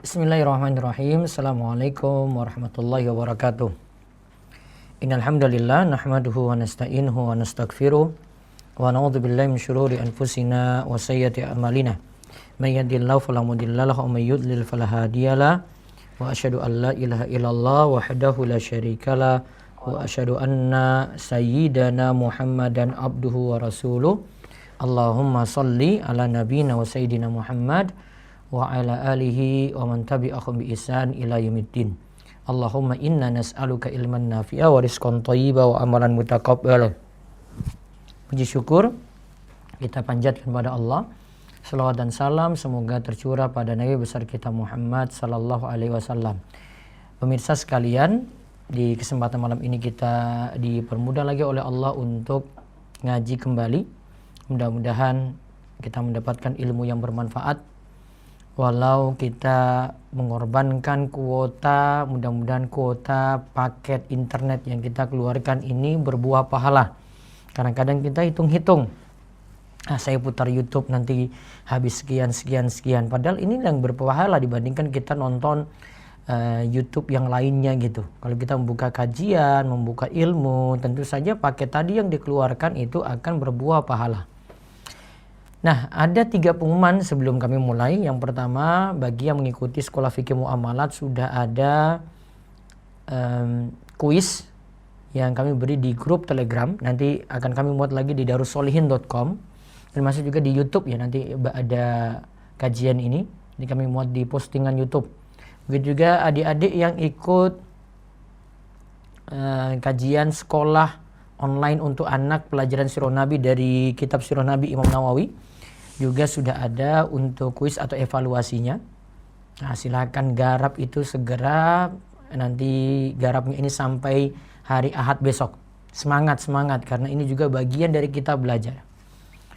Bismillahirrahmanirrahim. Assalamualaikum warahmatullahi wabarakatuh. Innal hamdalillah nahmaduhu wa nasta'inuhu wa nastaghfiruh wa na'udzu billahi min syururi anfusina wa sayyiati a'malina. May yahdihillahu fala mudilla lahu wa may yudlil fala hadiyalah. Wa asyhadu an la ilaha illallah wahdahu la syarikalah wa asyhadu anna sayyidana Muhammadan abduhu wa rasuluh. Allahumma shalli ala nabiyyina wa sayyidina Muhammad wa ala alihi wa man tabi'ahum bi ihsan ila yaumiddin. Allahumma inna nas'aluka ilman nafi'a wa rizqan thayyiba wa amalan mutaqabbala. Puji syukur kita panjatkan kepada Allah. Salawat dan salam semoga tercurah pada Nabi besar kita Muhammad sallallahu alaihi wasallam. Pemirsa sekalian, di kesempatan malam ini kita dipermudah lagi oleh Allah untuk ngaji kembali. Mudah-mudahan kita mendapatkan ilmu yang bermanfaat. Walau kita mengorbankan kuota, mudah-mudahan kuota paket internet yang kita keluarkan ini berbuah pahala. Kadang-kadang kita hitung-hitung, saya putar YouTube nanti habis sekian. Padahal ini yang berpahala dibandingkan kita nonton YouTube yang lainnya gitu. Kalau kita membuka kajian, membuka ilmu, tentu saja paket tadi yang dikeluarkan itu akan berbuah pahala. Nah, ada 3 pengumuman sebelum kami mulai. Yang pertama, bagi yang mengikuti Sekolah Fikih Muamalat sudah ada kuis yang kami beri di grup Telegram. Nanti akan kami muat lagi di darussolihin.com. Termasuk juga di YouTube ya, nanti ada kajian ini. Ini kami muat di postingan YouTube. Begitu juga adik-adik yang ikut kajian sekolah online untuk anak pelajaran Sirah Nabi dari kitab Sirah Nabi Imam Nawawi. Juga sudah ada untuk kuis atau evaluasinya. Nah, silakan garap itu segera. Nanti garapnya ini sampai hari Ahad besok. Semangat karena ini juga bagian dari kita belajar.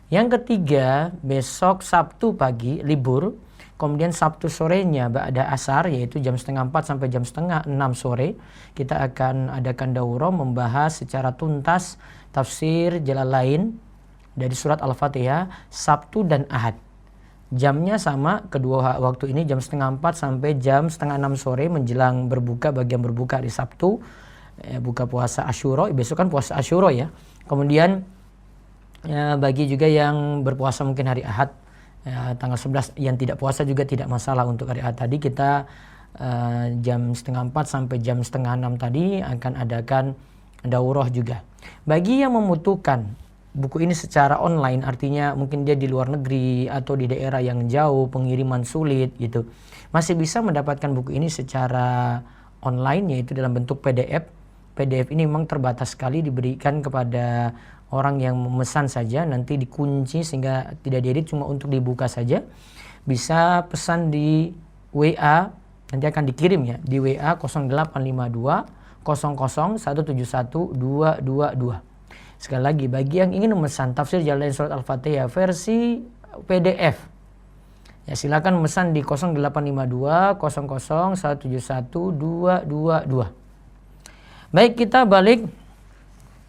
Yang ketiga, besok Sabtu pagi libur. Kemudian Sabtu sorenya ba'da asar, yaitu jam 3:30 sampai jam 5:30 sore. Kita akan adakan daurah membahas secara tuntas tafsir Jalalain dari surat Al-Fatihah Sabtu dan Ahad. Jamnya sama, kedua waktu ini jam 3:30 sampai jam 5:30 sore menjelang berbuka, bagian berbuka hari Sabtu, buka puasa Asyura, besok kan puasa Asyura ya. Kemudian bagi juga yang berpuasa mungkin hari Ahad tanggal 11, yang tidak puasa juga tidak masalah. Untuk hari Ahad tadi kita jam 3:30 sampai jam 5:30 tadi akan adakan daurah juga. Bagi yang membutuhkan buku ini secara online, artinya mungkin dia di luar negeri atau di daerah yang jauh, pengiriman sulit gitu, masih bisa mendapatkan buku ini secara online, yaitu dalam bentuk PDF. PDF ini memang terbatas sekali, diberikan kepada orang yang memesan saja, nanti dikunci sehingga tidak diedit, cuma untuk dibuka saja. Bisa pesan di WA, nanti akan dikirim ya, di WA 0852 00 171 222. Sekali lagi, bagi yang ingin memesan tafsir Jalalain surat Al-Fatihah versi PDF, ya silakan memesan di 0852 00 171 222. Baik, kita balik.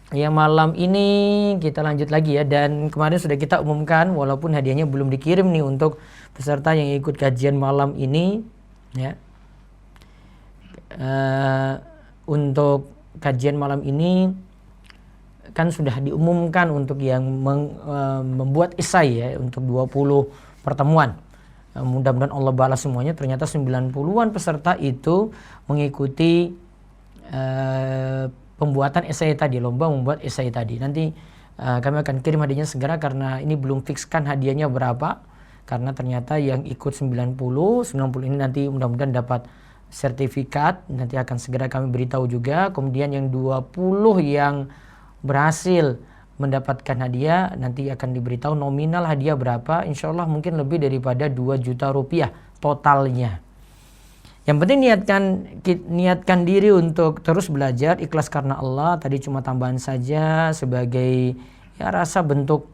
Ya, malam ini kita lanjut lagi ya, dan kemarin sudah kita umumkan walaupun hadiahnya belum dikirim nih untuk peserta yang ikut kajian malam ini ya. Untuk kajian malam ini kan sudah diumumkan untuk yang membuat esai ya, untuk 20 pertemuan. Mudah-mudahan Allah balas semuanya. Ternyata 90-an peserta itu mengikuti pembuatan esai tadi, lomba membuat esai tadi. Nanti kami akan kirim hadiahnya segera, karena ini belum fikskan hadiahnya berapa. Karena ternyata yang ikut 90 ini nanti mudah-mudahan dapat sertifikat. Nanti akan segera kami beritahu juga. Kemudian yang 20 yang berhasil mendapatkan hadiah, nanti akan diberitahu nominal hadiah berapa. Insya Allah mungkin lebih daripada 2 juta rupiah totalnya. Yang penting niatkan diri untuk terus belajar, ikhlas karena Allah. Tadi cuma tambahan saja sebagai ya rasa bentuk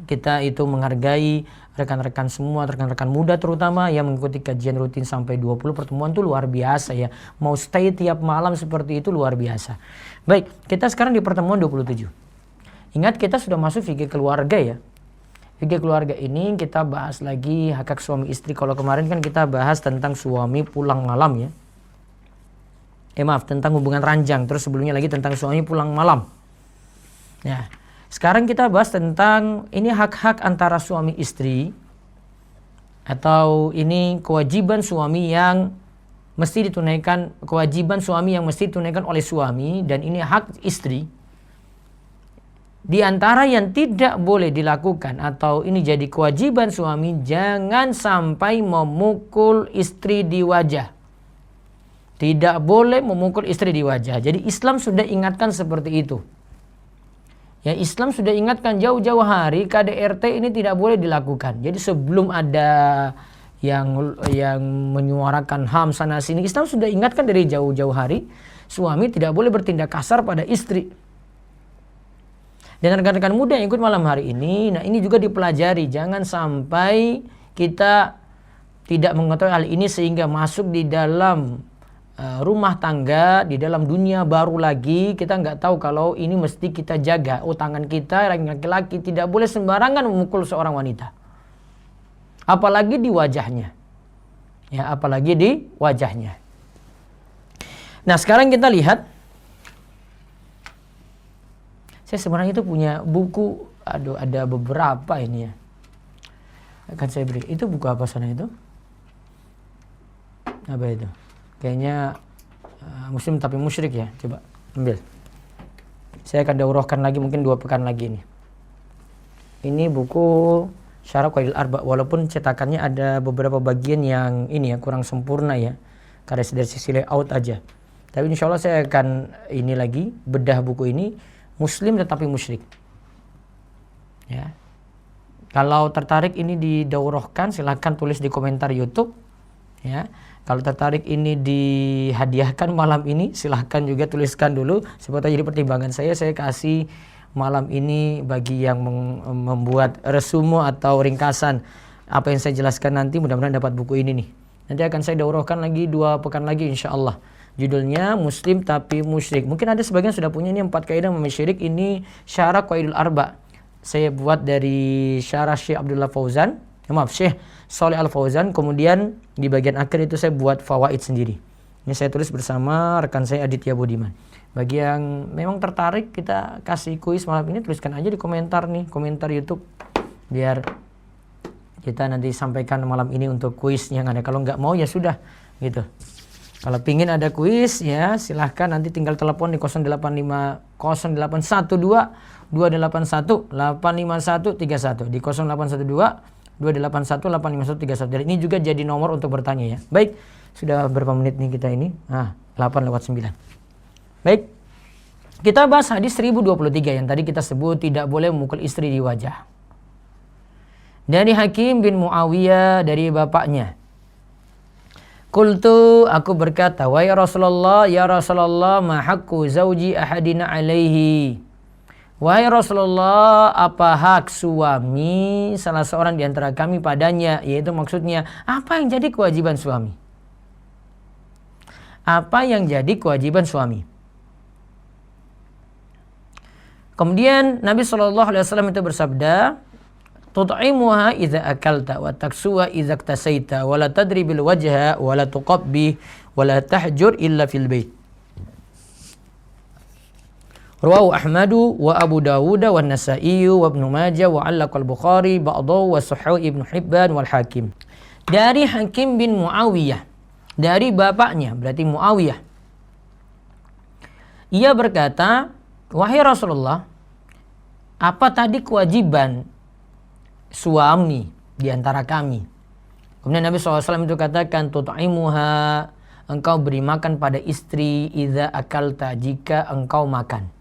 kita itu menghargai rekan-rekan semua, rekan-rekan muda terutama yang mengikuti kajian rutin sampai 20 pertemuan itu luar biasa ya. Mau stay tiap malam seperti itu luar biasa. Baik, kita sekarang di pertemuan 27. Ingat, kita sudah masuk fikih keluarga ya. Fikih keluarga ini kita bahas lagi hak-hak suami istri. Kalau kemarin kan kita bahas tentang suami pulang malam ya. Maaf, tentang hubungan ranjang. Terus sebelumnya lagi tentang suami pulang malam. Ya, sekarang kita bahas tentang ini hak-hak antara suami istri. Atau ini kewajiban suami yang mesti ditunaikan. Kewajiban suami yang mesti ditunaikan oleh suami. Dan ini hak istri. Di antara yang tidak boleh dilakukan atau ini jadi kewajiban suami, jangan sampai memukul istri di wajah. Tidak boleh memukul istri di wajah. Jadi Islam sudah ingatkan seperti itu. Ya, Islam sudah ingatkan jauh-jauh hari KDRT ini tidak boleh dilakukan. Jadi sebelum ada yang menyuarakan HAM sana sini, Islam sudah ingatkan dari jauh-jauh hari, suami tidak boleh bertindak kasar pada istri. Dan rekan-rekan muda yang ikut malam hari ini, nah ini juga dipelajari. Jangan sampai kita tidak mengetahui hal ini sehingga masuk di dalam rumah tangga, di dalam dunia baru lagi. Kita nggak tahu kalau ini mesti kita jaga. Oh, tangan kita laki-laki tidak boleh sembarangan memukul seorang wanita. Apalagi di wajahnya. Ya, apalagi di wajahnya. Nah, sekarang kita lihat. Saya sebenarnya itu punya buku, ada beberapa ini ya. Akan saya beri. Itu buku apa sana itu? Apa itu? Kayaknya Muslim tapi musyrik ya. Coba ambil. Saya akan daurahkan lagi mungkin 2 pekan lagi ini. Ini buku Syarah Qawaidul Arba'. Walaupun cetakannya ada beberapa bagian yang ini ya kurang sempurna ya. Karena dari sisi layout aja. Tapi insya Allah saya akan ini lagi bedah buku ini. Muslim tetapi musyrik. Ya. Kalau tertarik ini didaurahkan, silahkan tulis di komentar YouTube. Ya. Kalau tertarik ini dihadiahkan malam ini, silahkan juga tuliskan dulu. Sebetulnya jadi pertimbangan saya kasih malam ini bagi yang membuat resume atau ringkasan apa yang saya jelaskan nanti. Mudah-mudahan dapat buku ini nih. Nanti akan saya daurahkan lagi 2 pekan lagi insya Allah. Judulnya Muslim tapi musyrik. Mungkin ada sebagian sudah punya ini 4 kaidah memusyirik. Ini Syarah Qawaidul Arba'. Saya buat dari Syarah Syekh Abdullah Fauzan. Syekh Shalih Al Fauzan. Kemudian di bagian akhir itu saya buat fawaid sendiri. Ini saya tulis bersama rekan saya Aditya Budiman. Bagi yang memang tertarik, kita kasih kuis malam ini, tuliskan aja di komentar nih, komentar YouTube. Biar kita nanti sampaikan malam ini untuk kuis yang ada. Kalau nggak mau ya sudah gitu. Kalau pingin ada kuis ya silahkan nanti tinggal telepon di 0851 di 0812-281-851-85131. Dan ini juga jadi nomor untuk bertanya ya. Baik, sudah berapa menit nih kita ini? 8:09. Baik, kita bahas hadis 1023 yang tadi kita sebut tidak boleh memukul istri di wajah. Dari Hakim bin Muawiyah dari bapaknya. Qultu, aku berkata, wa ya Rasulullah, ma haqqu zauji ahadina alaihi. Wahai Rasulullah, apa hak suami salah seorang di antara kami padanya? Yaitu maksudnya, apa yang jadi kewajiban suami? Apa yang jadi kewajiban suami? Kemudian Nabi SAW itu bersabda, tut'imuha idza akalta wa taksuha idza iktasaita wa la tadribil wajha wa la tuqabbih wa la tahjur illa fil bait. Rawahu Ahmadu wa Abu Dawud wa Nasa'i wa Ibnu Majah wa 'allaqal Bukhari ba'dahu wa Sahih Ibnu Hibban wal Hakim. Dari Hakim bin Muawiyah, dari bapaknya berarti Muawiyah. Ia berkata, wahai Rasulullah, apa tadi kewajiban suami di antara kami? Kemudian Nabi SAW itu katakan, tut'imuha, engkau beri makan pada istri, idza akalta, jika engkau makan.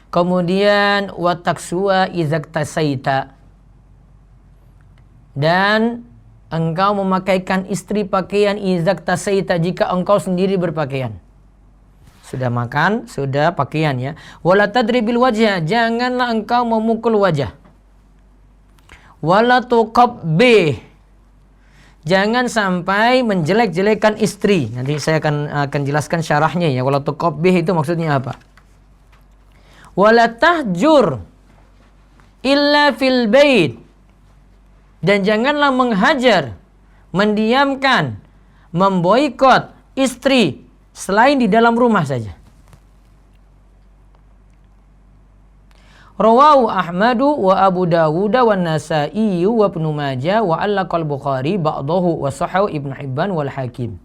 Kemudian wa taksuwa idza iktasaita, dan engkau memakaikan istri pakaian idza iktasaita, jika engkau sendiri berpakaian. Sudah makan, sudah pakaian ya. Wala tadribil wajha, janganlah engkau memukul wajah. Wala tuqabbih, jangan sampai menjelek-jelekan istri. Nanti saya akan jelaskan syarahnya ya. Wala tuqabbih itu maksudnya apa? Wala tahjur illa fil bait. Dan janganlah menghajar, mendiamkan, memboikot istri selain di dalam rumah saja. Rawahu Ahmadu wa Abu Dawud wa Nasa'i wa Ibnu Majah wa allaqal Bukhari ba'dahu wa sahahu Ibnu Hibban wal Hakim.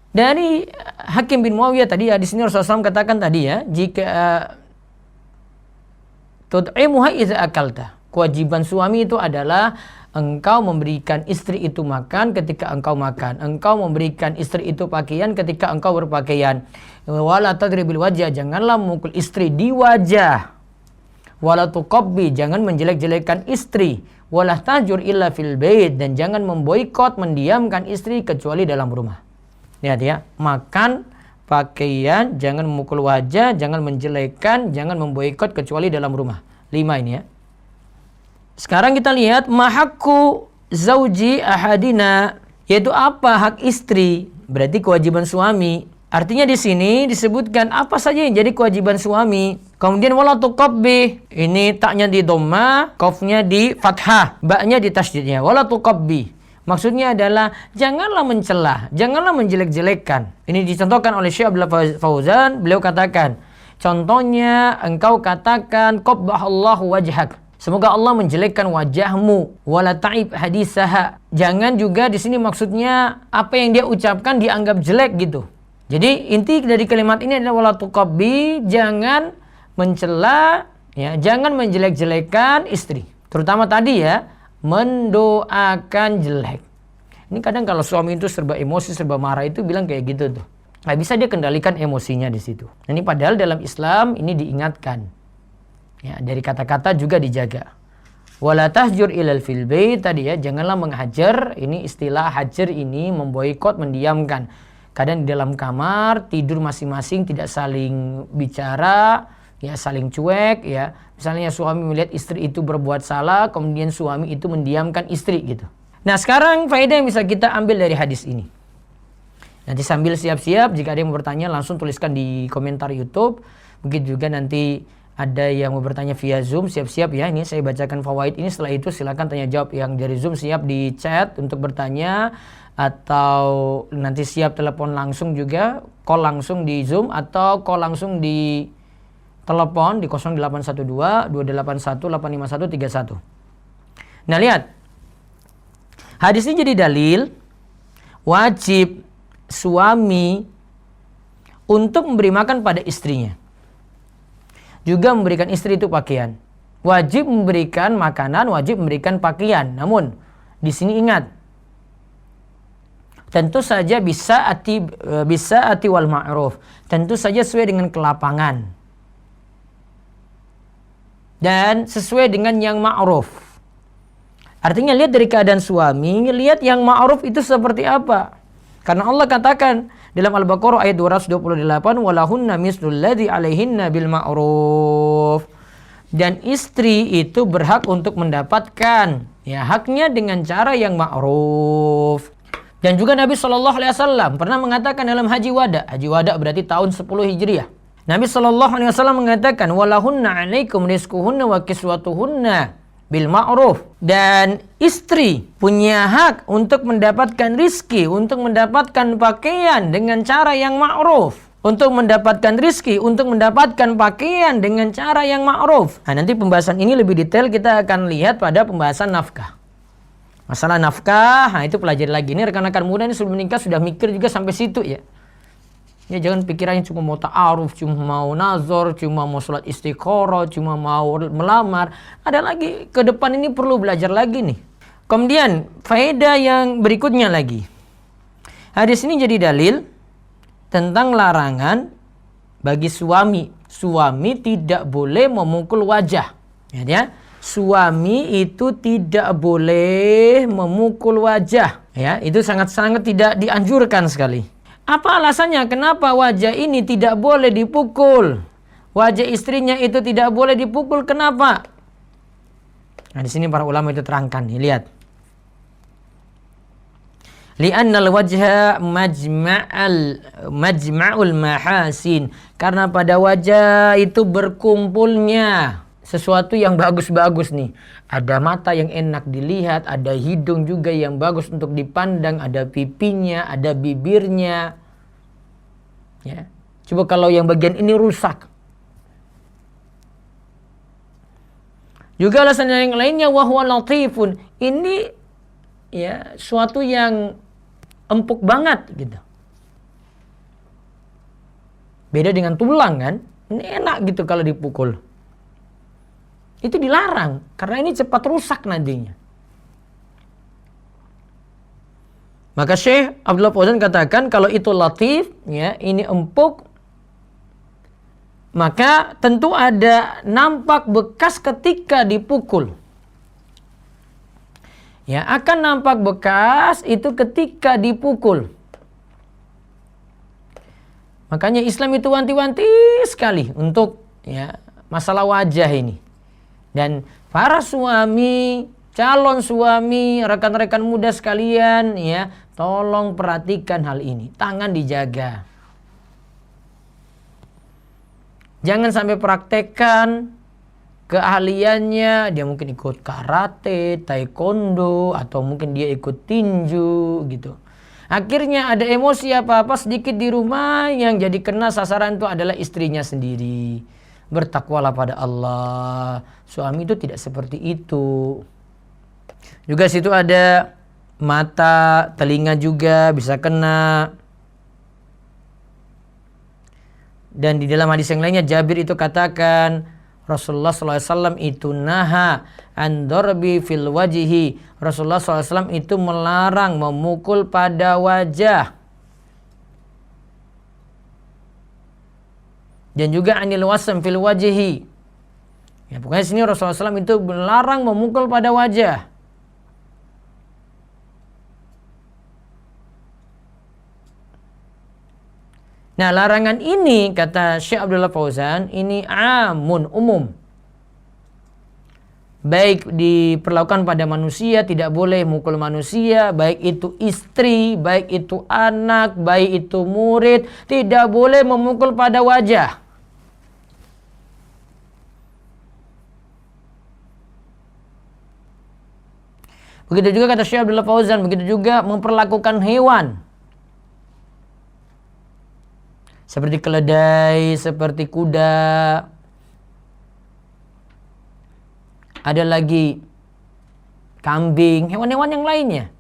Dari Hakim bin Muawiyah tadi ya, di sini Rasulullah SAW katakan tadi ya, jika tud'imuha idza akalta. Kewajiban suami itu adalah engkau memberikan istri itu makan ketika engkau makan. Engkau memberikan istri itu pakaian ketika engkau berpakaian. Wala tadribil wajah, janganlah memukul istri di wajah. Wala tuqabbi, jangan menjelek-jelekkan istri. Wala tahjur illa fil bait, dan jangan memboikot, mendiamkan istri kecuali dalam rumah. Lihat ya, makan, pakaian, jangan memukul wajah, jangan menjelekkan, jangan memboikot kecuali dalam rumah. 5 ini ya. Sekarang kita lihat mahakku zauji ahadina, yaitu apa hak istri, berarti kewajiban suami. Artinya di sini disebutkan apa saja yang jadi kewajiban suami. Kemudian wala tuqabbi, ini taknya di dhamma, qafnya di fathah, ba'nya di tasydidnya. Wala tuqabbi, maksudnya adalah janganlah mencela, janganlah menjelek-jelekkan. Ini dicontohkan oleh Syekh Abdullah Fauzan, beliau katakan, contohnya engkau katakan qabbahallahu wajhak, semoga Allah menjelekkan wajahmu. Wala ta'ib hadisaha, jangan juga di sini maksudnya apa yang dia ucapkan dianggap jelek gitu. Jadi inti dari kalimat ini adalah wala tuqabbi, jangan mencela ya, jangan menjelek-jelekkan istri. Terutama tadi ya, mendoakan jelek. Ini kadang kalau suami itu serba emosi, serba marah itu bilang kayak gitu tuh. Nggak bisa dia kendalikan emosinya di situ. Ini padahal dalam Islam ini diingatkan. Ya, dari kata-kata juga dijaga. Wala tahjur ilal fil bait tadi ya, janganlah menghajar. Ini istilah hajar ini memboikot, mendiamkan. Kadang di dalam kamar tidur masing-masing, tidak saling bicara, ya saling cuek ya. Misalnya suami melihat istri itu berbuat salah, kemudian suami itu mendiamkan istri gitu. Nah, sekarang faedah yang bisa kita ambil dari hadis ini. Nanti sambil siap-siap, jika ada yang mau bertanya langsung tuliskan di komentar YouTube. Begitu juga nanti ada yang mau bertanya via Zoom, siap-siap ya. Ini saya bacakan fawaid ini, setelah itu silakan tanya jawab. Yang dari Zoom siap di chat untuk bertanya, atau nanti siap telepon langsung juga, call langsung di Zoom atau call langsung di telepon di 0812 281 85131. Nah, lihat. Hadis ini jadi dalil wajib suami untuk memberi makan pada istrinya. Juga memberikan istri itu pakaian. Wajib memberikan makanan, wajib memberikan pakaian. Namun di sini ingat, tentu saja bisa ati wal ma'ruf. Tentu saja sesuai dengan kelapangan. Dan sesuai dengan yang ma'ruf. Artinya lihat dari keadaan suami, lihat yang ma'ruf itu seperti apa. Karena Allah katakan dalam Al-Baqarah ayat 228, walahunna mislul ladzi alaihinna bil ma'ruf. Dan istri itu berhak untuk mendapatkan ya haknya dengan cara yang ma'ruf. Dan juga Nabi SAW pernah mengatakan dalam Haji Wada. Haji Wada berarti tahun 10 Hijriah. Nabi SAW mengatakan, walahunna alaikum rizquhunna wa kiswatuhunna bil ma'ruf. Dan istri punya hak untuk mendapatkan rizki, untuk mendapatkan pakaian dengan cara yang ma'ruf. Untuk mendapatkan rizki, untuk mendapatkan pakaian dengan cara yang ma'ruf. Nah, nanti pembahasan ini lebih detail kita akan lihat pada pembahasan nafkah. Masalah nafkah, nah itu pelajari lagi. Ini rekan-rekan muda ini sebelum menikah sudah mikir juga sampai situ ya. Ya jangan pikirannya cuma mau ta'aruf, cuma mau nazar, cuma mau sholat istikharah, cuma mau melamar. Ada lagi, ke depan ini perlu belajar lagi nih. Kemudian, faedah yang berikutnya lagi. Hadis ini jadi dalil tentang larangan bagi suami. Suami tidak boleh memukul wajah. Ya. Suami itu tidak boleh memukul wajah. Ya, itu sangat-sangat tidak dianjurkan sekali. Apa alasannya? Kenapa wajah ini tidak boleh dipukul? Wajah istrinya itu tidak boleh dipukul. Kenapa? Nah, di sini para ulama itu terangkan. Nih, lihat. Li'annal wajha majma'ul mahasin. Karena pada wajah itu berkumpulnya sesuatu yang bagus-bagus nih. Ada mata yang enak dilihat, ada hidung juga yang bagus untuk dipandang, ada pipinya, ada bibirnya. Ya. Coba kalau yang bagian ini rusak. Juga alasan yang lainnya, wahwa latifun. Ini ya suatu yang empuk banget gitu. Beda dengan tulang kan, ini enak gitu kalau dipukul. Itu dilarang karena ini cepat rusak nantinya. Maka Syekh Abdullah Fauzan katakan kalau itu latif, ya ini empuk, maka tentu ada nampak bekas ketika dipukul. Ya, akan nampak bekas itu ketika dipukul. Makanya Islam itu wanti-wanti sekali untuk ya masalah wajah ini. Dan para suami, calon suami, rekan-rekan muda sekalian ya, tolong perhatikan hal ini. Tangan dijaga. Jangan sampai praktekkan keahliannya, dia mungkin ikut karate, taekwondo, atau mungkin dia ikut tinju gitu. Akhirnya ada emosi apa-apa sedikit di rumah, yang jadi kena sasaran itu adalah istrinya sendiri. Bertakwalah pada Allah. Suami itu tidak seperti itu. Juga situ ada mata, telinga juga bisa kena. Dan di dalam hadis yang lainnya Jabir itu katakan Rasulullah SAW itu naha an darbi fil wajihi. Rasulullah SAW itu melarang memukul pada wajah. Dan juga anil wasam fil wajihi. Ya, pokoknya sini Rasulullah SAW itu melarang memukul pada wajah. Nah, larangan ini kata Syekh Abdullah Fauzan ini amun, umum. Baik diperlakukan pada manusia, tidak boleh mukul manusia, baik itu istri, baik itu anak, baik itu murid, tidak boleh memukul pada wajah. Begitu juga kata Syekh Abdullah Fauzan, begitu juga memperlakukan hewan. Seperti keledai, seperti kuda. Ada lagi kambing, hewan-hewan yang lainnya.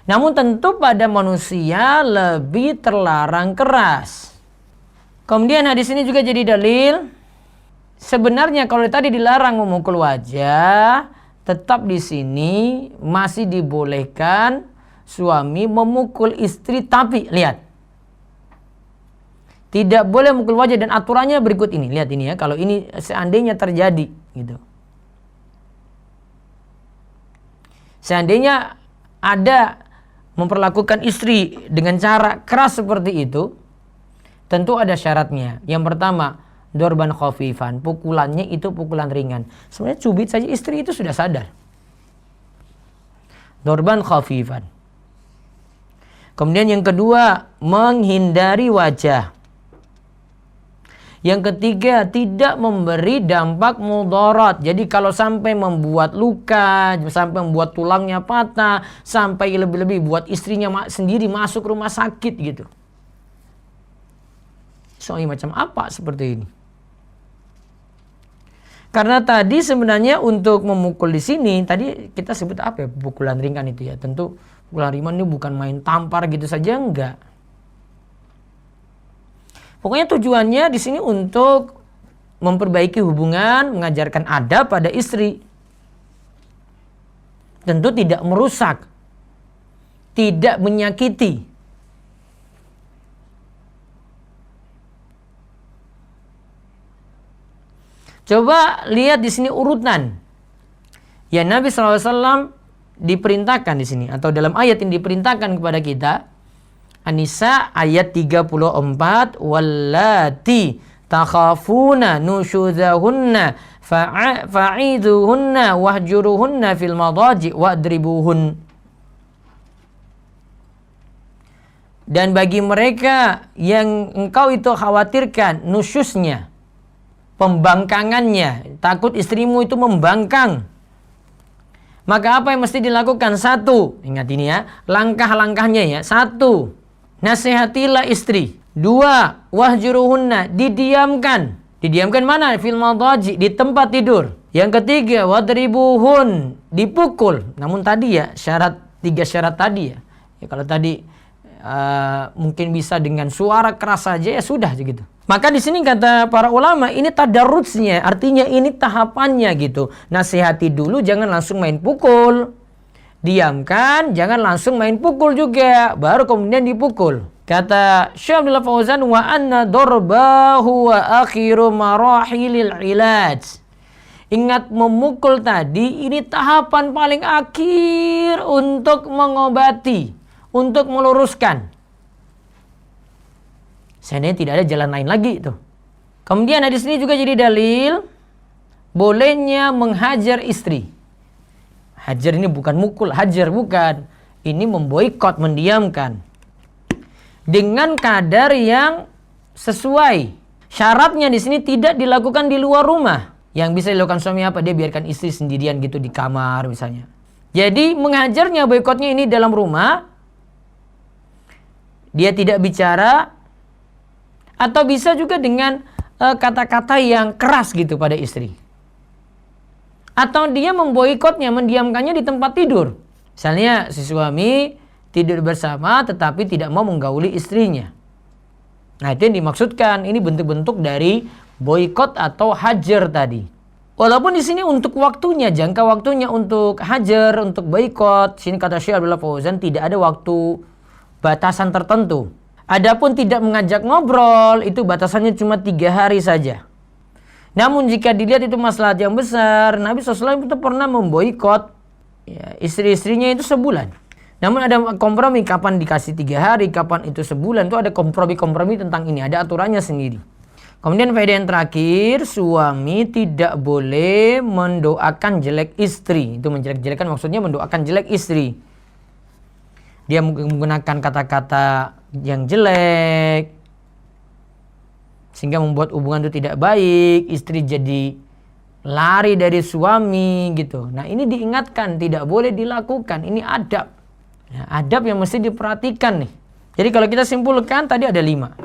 Namun tentu pada manusia lebih terlarang keras. Kemudian hadis ini juga jadi dalil. Sebenarnya kalau tadi dilarang memukul wajah, tetap di sini masih dibolehkan suami memukul istri, tapi lihat. Tidak boleh memukul wajah dan aturannya berikut ini. Lihat ini ya, kalau ini seandainya terjadi gitu. Seandainya ada memperlakukan istri dengan cara keras seperti itu, tentu ada syaratnya. Yang pertama, dorban khafifan, pukulannya itu pukulan ringan. Sebenarnya cubit saja istri itu sudah sadar. Dorban khafifan. Kemudian yang kedua, menghindari wajah. Yang ketiga, tidak memberi dampak mudarat. Jadi kalau sampai membuat luka, sampai membuat tulangnya patah, sampai lebih-lebih buat istrinya sendiri masuk rumah sakit gitu. Soalnya macam apa seperti ini? Karena tadi sebenarnya untuk memukul di sini, tadi kita sebut apa ya? Pukulan ringan itu ya. Tentu pukulan ringan ini bukan main tampar gitu saja, enggak. Pokoknya tujuannya di sini untuk memperbaiki hubungan, mengajarkan adab pada istri. Tentu tidak merusak, tidak menyakiti. Coba lihat di sini urutan. Ya, Nabi SAW diperintahkan di sini, atau dalam ayat yang diperintahkan kepada kita, An-Nisa ayat 34, wallati takhafuna nusyuzahunna fa'iduhunna wahjuruhunna fil madaji wa'dribuhun. Dan bagi mereka yang engkau itu khawatirkan nusyusnya, pembangkangannya, takut istrimu itu membangkang, maka apa yang mesti dilakukan? Satu, ingat ini ya, langkah-langkahnya ya. Satu, nasihatilah istri. Dua, wahjuruhunna, didiamkan. Didiamkan mana? Fil madaji, di tempat tidur. Yang ketiga, wadribuhun, dipukul. Namun tadi ya, tiga syarat tadi ya. Ya kalau tadi mungkin bisa dengan suara keras saja ya sudah gitu. Maka di sini kata para ulama ini tadarrutsnya, artinya ini tahapannya gitu. Nasihati dulu, jangan langsung main pukul. Diamkan, jangan langsung main pukul juga, baru kemudian dipukul. Kata Syekh Abdullah Fauzan, wa anna darbahu wa akhiru marahilil ilaj. Ingat, memukul tadi ini tahapan paling akhir untuk mengobati, untuk meluruskan. Seandainya tidak ada jalan lain lagi itu. Kemudian hadis ini juga jadi dalil bolehnya menghajar istri. Hajar ini bukan mukul, hajar bukan. Ini memboikot, mendiamkan. Dengan kadar yang sesuai. Syaratnya di sini tidak dilakukan di luar rumah. Yang bisa dilakukan suami apa? Dia biarkan istri sendirian gitu di kamar misalnya. Jadi menghajarnya, boikotnya ini dalam rumah. Dia tidak bicara. Atau bisa juga dengan kata-kata yang keras gitu pada istri. Atau dia memboikotnya, mendiamkannya di tempat tidur. Misalnya si suami tidur bersama tetapi tidak mau menggauli istrinya. Nah itu yang dimaksudkan. Ini bentuk-bentuk dari boikot atau hajar tadi. Walaupun di sini untuk waktunya, jangka waktunya untuk hajar, untuk boikot. Sini kata Syekh Abdullah Fauzan tidak ada waktu batasan tertentu. Adapun tidak mengajak ngobrol, itu batasannya cuma 3 hari saja. Namun jika dilihat itu masalah yang besar, Nabi SAW itu pernah memboikot ya, istri-istrinya itu sebulan. Namun ada kompromi, kapan dikasih 3 hari, kapan itu sebulan, itu ada kompromi-kompromi tentang ini, ada aturannya sendiri. Kemudian faedah yang terakhir, suami tidak boleh mendoakan jelek istri. Itu menjelek-jelekan maksudnya mendoakan jelek istri. Dia menggunakan kata-kata yang jelek sehingga membuat hubungan itu tidak baik, istri jadi lari dari suami gitu. Nah ini diingatkan, tidak boleh dilakukan, ini adab. Nah, adab yang mesti diperhatikan nih. Jadi kalau kita simpulkan tadi ada 5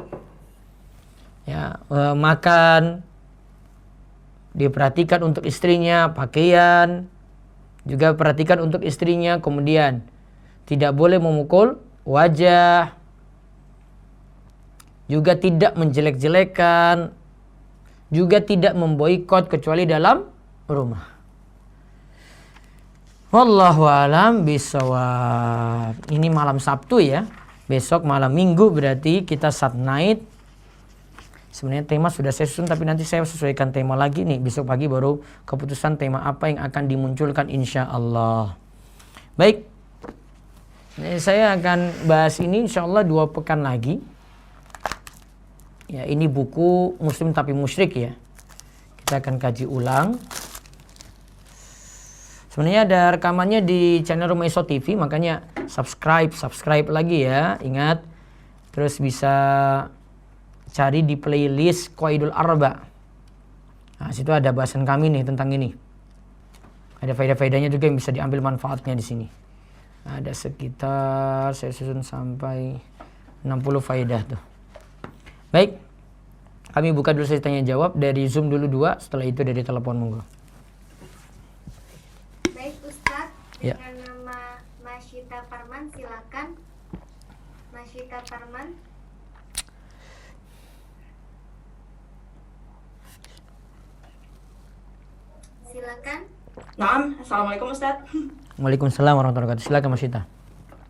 ya, makan, diperhatikan untuk istrinya, pakaian juga perhatikan untuk istrinya, kemudian tidak boleh memukul wajah, juga tidak menjelek-jelekan, juga tidak memboikot kecuali dalam rumah. Wallahu alam bisawab. Ini malam Sabtu ya. Besok malam Minggu berarti kita Sat Night. Sebenarnya tema sudah saya susun tapi nanti saya sesuaikan tema lagi nih. Besok pagi baru keputusan tema apa yang akan dimunculkan insya Allah. Baik. Saya akan bahas ini insya Allah 2 pekan lagi. Ya, ini buku Muslim Tapi Musyrik ya. Kita akan kaji ulang. Sebenarnya ada rekamannya di channel Rumah Iso TV, makanya subscribe lagi ya. Ingat, terus bisa cari di playlist Qaidul Arba. Nah, situ ada bahasan kami nih tentang ini. Ada faedah-faedahnya juga yang bisa diambil manfaatnya di sini. Ada sekitar saya susun sampai 60 faedah tuh. Baik, kami buka dulu sesi tanya jawab dari Zoom dulu 2, setelah itu dari telepon monggo. Baik Ustadz, Ya. dengan nama Masyita Farman silakan. Masyita Farman. Silakan. Naam, Assalamualaikum Ustadz. Waalaikumsalam warahmatullahi wabarakatuh. Silakan Mas Sita.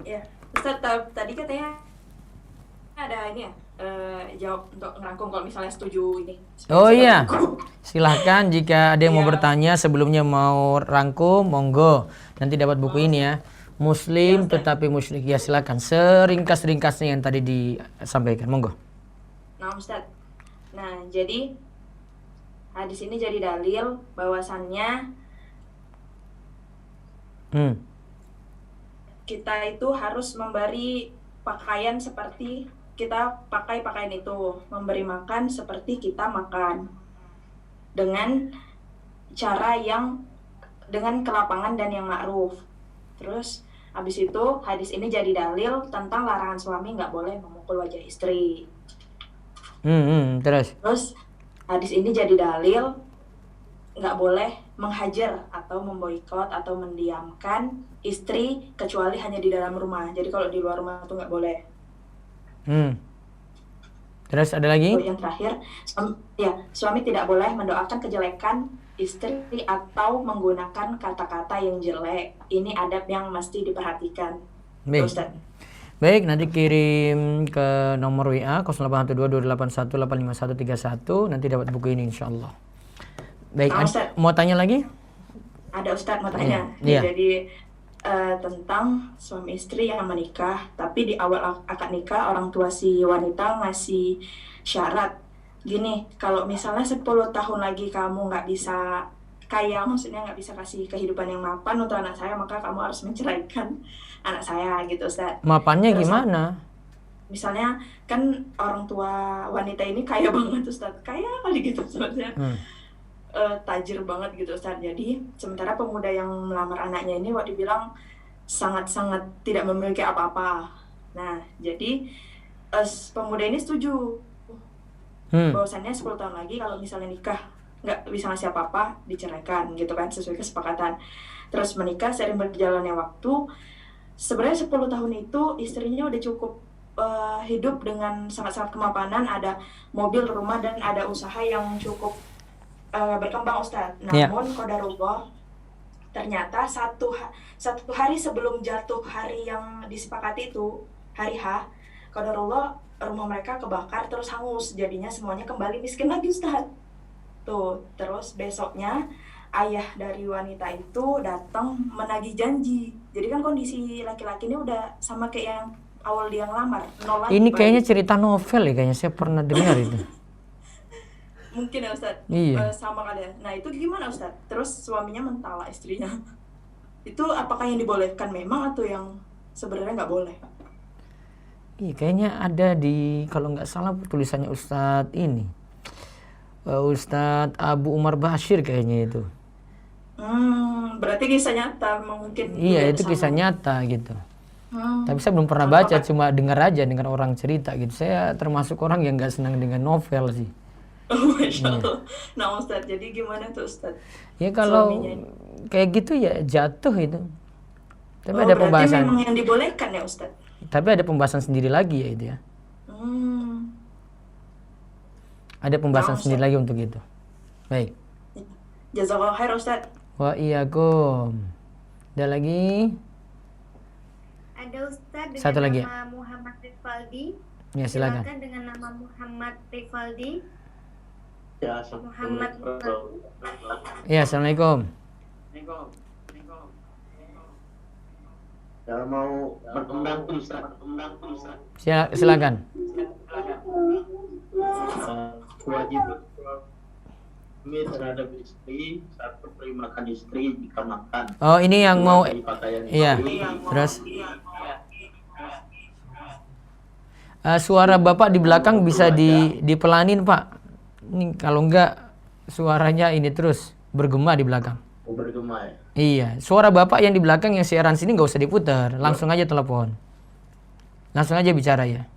Ya, Ustadz tadi katanya ada ini ya, jawab untuk ngerangkum kalau misalnya setuju ini. Oh Setuju iya, rangkum. silahkan jika ada yang mau Iya. bertanya sebelumnya mau rangkum, monggo. Nanti dapat buku ini ya. Muslim Iya, Ustaz. tetapi musyrik. Ya silakan, seringkas-ringkasnya yang tadi disampaikan, monggo. Nah Ustadz, nah jadi hadis ini jadi dalil bahwasannya Hmm. kita itu harus memberi pakaian seperti kita pakai pakaian itu, memberi makan seperti kita makan, dengan cara yang dengan kelapangan dan yang ma'ruf. Terus habis itu hadis ini jadi dalil tentang larangan suami nggak boleh memukul wajah istri. Terus Terus hadis ini jadi dalil nggak boleh menghajar atau memboikot atau mendiamkan istri kecuali hanya di dalam rumah. Jadi kalau di luar rumah itu nggak boleh. terus ada lagi? Yang terakhir, suami tidak boleh mendoakan kejelekan istri atau menggunakan kata-kata yang jelek. Ini adab yang mesti diperhatikan. Baik. Ustaz. Baik, nanti kirim ke nomor WA 081228185131, nanti dapat buku ini insyaallah. Baik, Ustaz. mau tanya lagi? Ada Ustadz mau tanya. Iya. Jadi tentang suami istri yang menikah, tapi di awal akad nikah orang tua si wanita ngasih syarat gini, kalau misalnya 10 tahun lagi kamu nggak bisa kaya, maksudnya nggak bisa kasih kehidupan yang mapan untuk anak saya, maka kamu harus menceraikan anak saya gitu Ustadz. Mapannya Terus, gimana? misalnya kan orang tua wanita ini kaya banget Ustadz, kaya kali gitu sebenarnya. Tajir banget gitu Ustaz. Jadi sementara pemuda yang melamar anaknya ini waktu dibilang sangat-sangat tidak memiliki apa-apa. Nah, jadi pemuda ini setuju bahwasannya 10 tahun lagi kalau misalnya nikah nggak bisa ngasih apa-apa, diceraikan gitu kan, sesuai kesepakatan. Terus menikah seiring berjalannya waktu, sebenarnya 10 tahun itu istrinya udah cukup hidup dengan sangat-sangat kemapanan, ada mobil, rumah, dan ada usaha yang cukup berkembang Ustadz. Namun qadarullah, ternyata satu hari sebelum jatuh hari yang disepakati itu, hari H, qadarullah rumah mereka kebakar terus hangus, jadinya semuanya kembali miskin lagi Ustadz. Tuh, terus besoknya ayah dari wanita itu datang menagih janji. Jadi kan kondisi laki-laki ini udah sama kayak yang awal dia ngelamar, nol lagi. Ini kayaknya cerita novel ya, kayaknya saya pernah dengar itu. Mungkin ya Ustadz, Iya. sama kali ya. Nah itu gimana Ustadz? Terus suaminya mentalak istrinya. Itu apakah yang dibolehkan memang atau yang sebenarnya nggak boleh? Iya, kayaknya ada di, kalau nggak salah tulisannya Ustadz ini, Ustadz Abu Umar Bashir kayaknya itu. Berarti kisah nyata mungkin. Iya, itu kisah nyata gitu. Tapi saya belum pernah baca, cuma dengar orang cerita gitu. Saya termasuk orang yang nggak senang dengan novel sih. Masya Allah. Nah Ustadz, jadi gimana tuh Ustadz? Ya kalau Suaminya. kayak gitu ya jatuh itu. Tapi ada Berarti pembahasan. memang yang dibolehkan ya Ustadz? Tapi ada pembahasan sendiri lagi ya itu ya. Ada pembahasan sendiri lagi untuk itu. Baik. Jazakallah khair Ustadz. Wa iyyakum. Ada lagi? Ada Ustadz dengan Satu lagi. nama Muhammad Rifaldi. Ya silakan. Silakan dengan nama Muhammad Rifaldi. Ya, Muhammad Ya, assalamualaikum. ya mau berkembang tuh Ustaz. Silakan. Kewajiban suami terhadap istri, satu beri makan istri jika makan. Oh, ini yang mau. Beri pakaian Iya. istri. Terus suara Bapak di belakang bisa dipelanin, Pak. Ini kalau enggak suaranya ini terus bergema di belakang. Bergema ya. Iya, suara Bapak yang di belakang yang siaran sini nggak usah diputar, langsung aja telepon. Langsung aja bicara ya.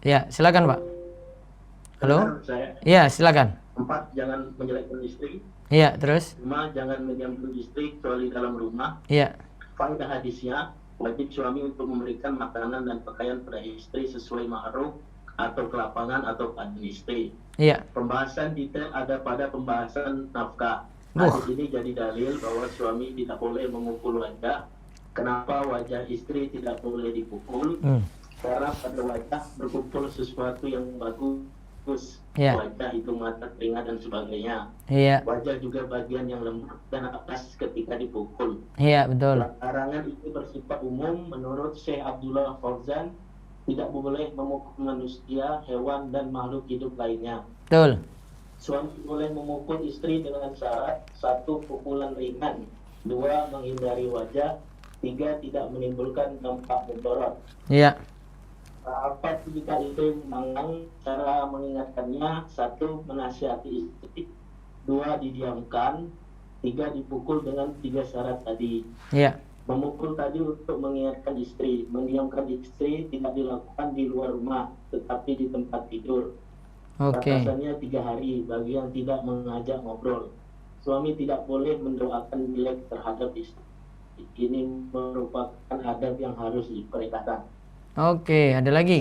Ya, silakan, Pak. Halo? Benar, saya. Iya, silakan. 4, jangan menjelekkan istri. Iya, terus? 5, jangan mendiamkan istri kecuali dalam rumah. Iya. Faedah hadisnya, wajib suami untuk memberikan makanan dan pakaian pada istri sesuai ma'ruf atau kelapangan atau keadaan istri. Iya. Pembahasan detail ada pada pembahasan nafkah. Hadis ini jadi dalil bahwa suami tidak boleh memukul wajah. Kenapa wajah istri tidak boleh dipukul? Karena pada wajah berkumpul sesuatu yang bagus. Iya. Wajah itu mata, telinga dan sebagainya. Iya. Wajah juga bagian yang lembut dan atas ketika dipukul. Iya, betul. Larangan itu bersifat umum menurut Syekh Abdullah Fauzan, tidak boleh memukul manusia, hewan dan makhluk hidup lainnya. Betul. Suami boleh memukul istri dengan syarat: 1, pukulan ringan; 2, menghindari wajah; 3 tidak menimbulkan dampak mudarat. Iya. 4 jika itu memang cara mengingatkannya, 1 menasihati istri, 2 didiamkan, 3 dipukul dengan 3 syarat tadi. Iya. Memukul tadi untuk mengingatkan istri, mendiamkan istri tidak dilakukan di luar rumah, tetapi di tempat tidur. Oke. Batasannya 3 hari bagi yang tidak mengajak ngobrol. Suami tidak boleh mendoakan jelek terhadap istri. Ini merupakan adab yang harus diperintahkan. Oke, ada lagi?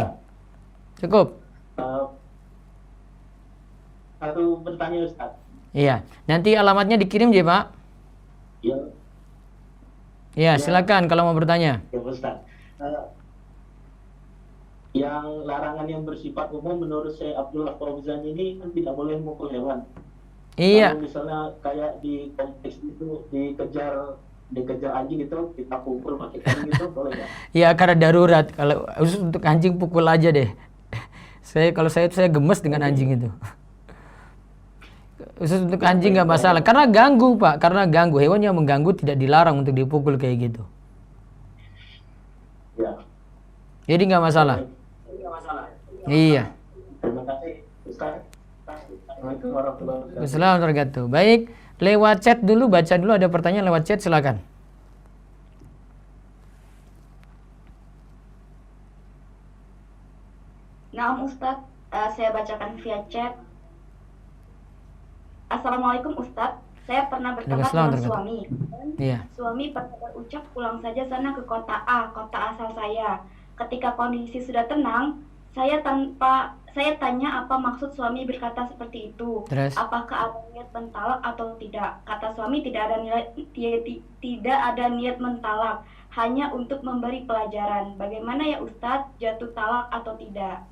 Cukup? Satu bertanya Ustaz. Iya. Nanti alamatnya dikirim ya Pak? Ya, Iya, silakan kalau mau bertanya. ya Ustaz. Yang larangan yang bersifat umum menurut saya Abdullah Fauzan ini kan tidak boleh memukul hewan. Iya. Kalau misalnya kayak di kompleks itu dikejar anjing itu kita pukul pakai kayu gitu boleh nggak? Ya karena darurat. Kalau khusus untuk anjing pukul aja deh. Kalau saya gemes dengan anjing itu. Khusus untuk anjing nggak masalah. Karena ganggu Pak. Karena ganggu. Hewan yang mengganggu tidak dilarang untuk dipukul kayak gitu. Ya. Jadi nggak masalah. Iya. Terima kasih Ustaz. Assalamualaikum warahmatullahi wabarakatuh. Assalamualaikum warahmatullahi wabarakatuh. Baik, lewat chat dulu, baca dulu, ada pertanyaan lewat chat, silakan. Nah, Ustadz, saya bacakan via chat. Assalamualaikum Ustadz, saya pernah bertengkar dengan suami. Iya. Suami pernah berucap pulang saja sana ke kota A, kota asal saya. Ketika kondisi sudah tenang, saya tanya apa maksud suami berkata seperti itu. Terus? Apakah ada niat mentalak atau tidak? Kata suami tidak ada niat mentalak, hanya untuk memberi pelajaran. Bagaimana ya Ustadz, jatuh talak atau tidak?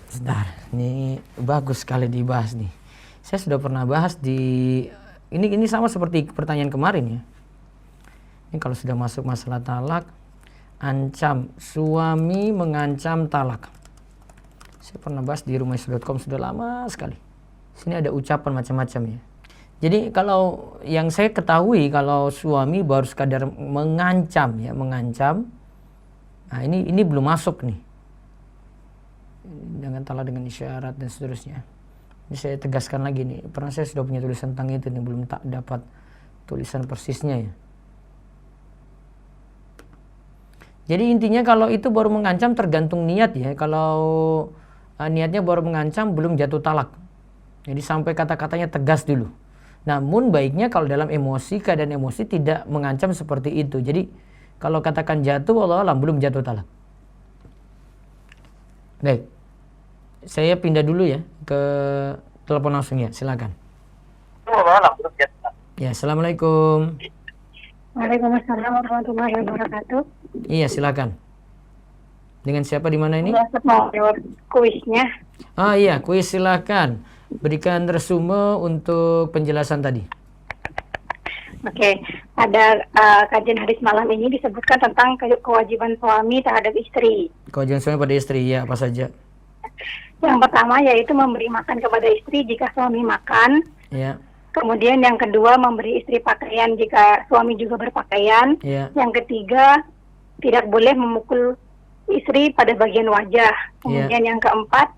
Sebentar, ini bagus sekali dibahas nih. Saya sudah pernah bahas di ini sama seperti pertanyaan kemarin ya. Ini kalau sudah masuk masalah talak, suami mengancam talak. Saya pernah bahas di rumahis.com sudah lama sekali. Sini ada ucapan macam-macam ya. Jadi kalau yang saya ketahui kalau suami baru sekadar mengancam, nah ini belum masuk nih. Dengan talak dengan isyarat dan seterusnya. Ini saya tegaskan lagi nih. Pernah saya sudah punya tulisan tentang itu nih, belum tak dapat tulisan persisnya ya. Jadi intinya kalau itu baru mengancam tergantung niat ya. Kalau niatnya baru mengancam belum jatuh talak. Jadi sampai kata-katanya tegas dulu. Namun baiknya kalau dalam emosi, keadaan emosi tidak mengancam seperti itu. Jadi kalau katakan jatuh, wallahu alam belum jatuh talak. Baik. Saya pindah dulu ya ke telepon langsung ya, silakan. Ya, assalamualaikum. Waalaikumsalam warahmatullahi wabarakatuh. Iya, silakan. Dengan siapa di mana ini? Mau jawab kuisnya. Ah iya, kuis silakan. Berikan resume untuk penjelasan tadi. Oke, pada kajian hadis malam ini disebutkan tentang kewajiban suami terhadap istri. Kewajiban suami pada istri, ya apa saja? Yang pertama yaitu memberi makan kepada istri jika suami makan. Ya. Kemudian yang kedua memberi istri pakaian jika suami juga berpakaian. Ya. Yang ketiga tidak boleh memukul istri pada bagian wajah. Kemudian yang keempat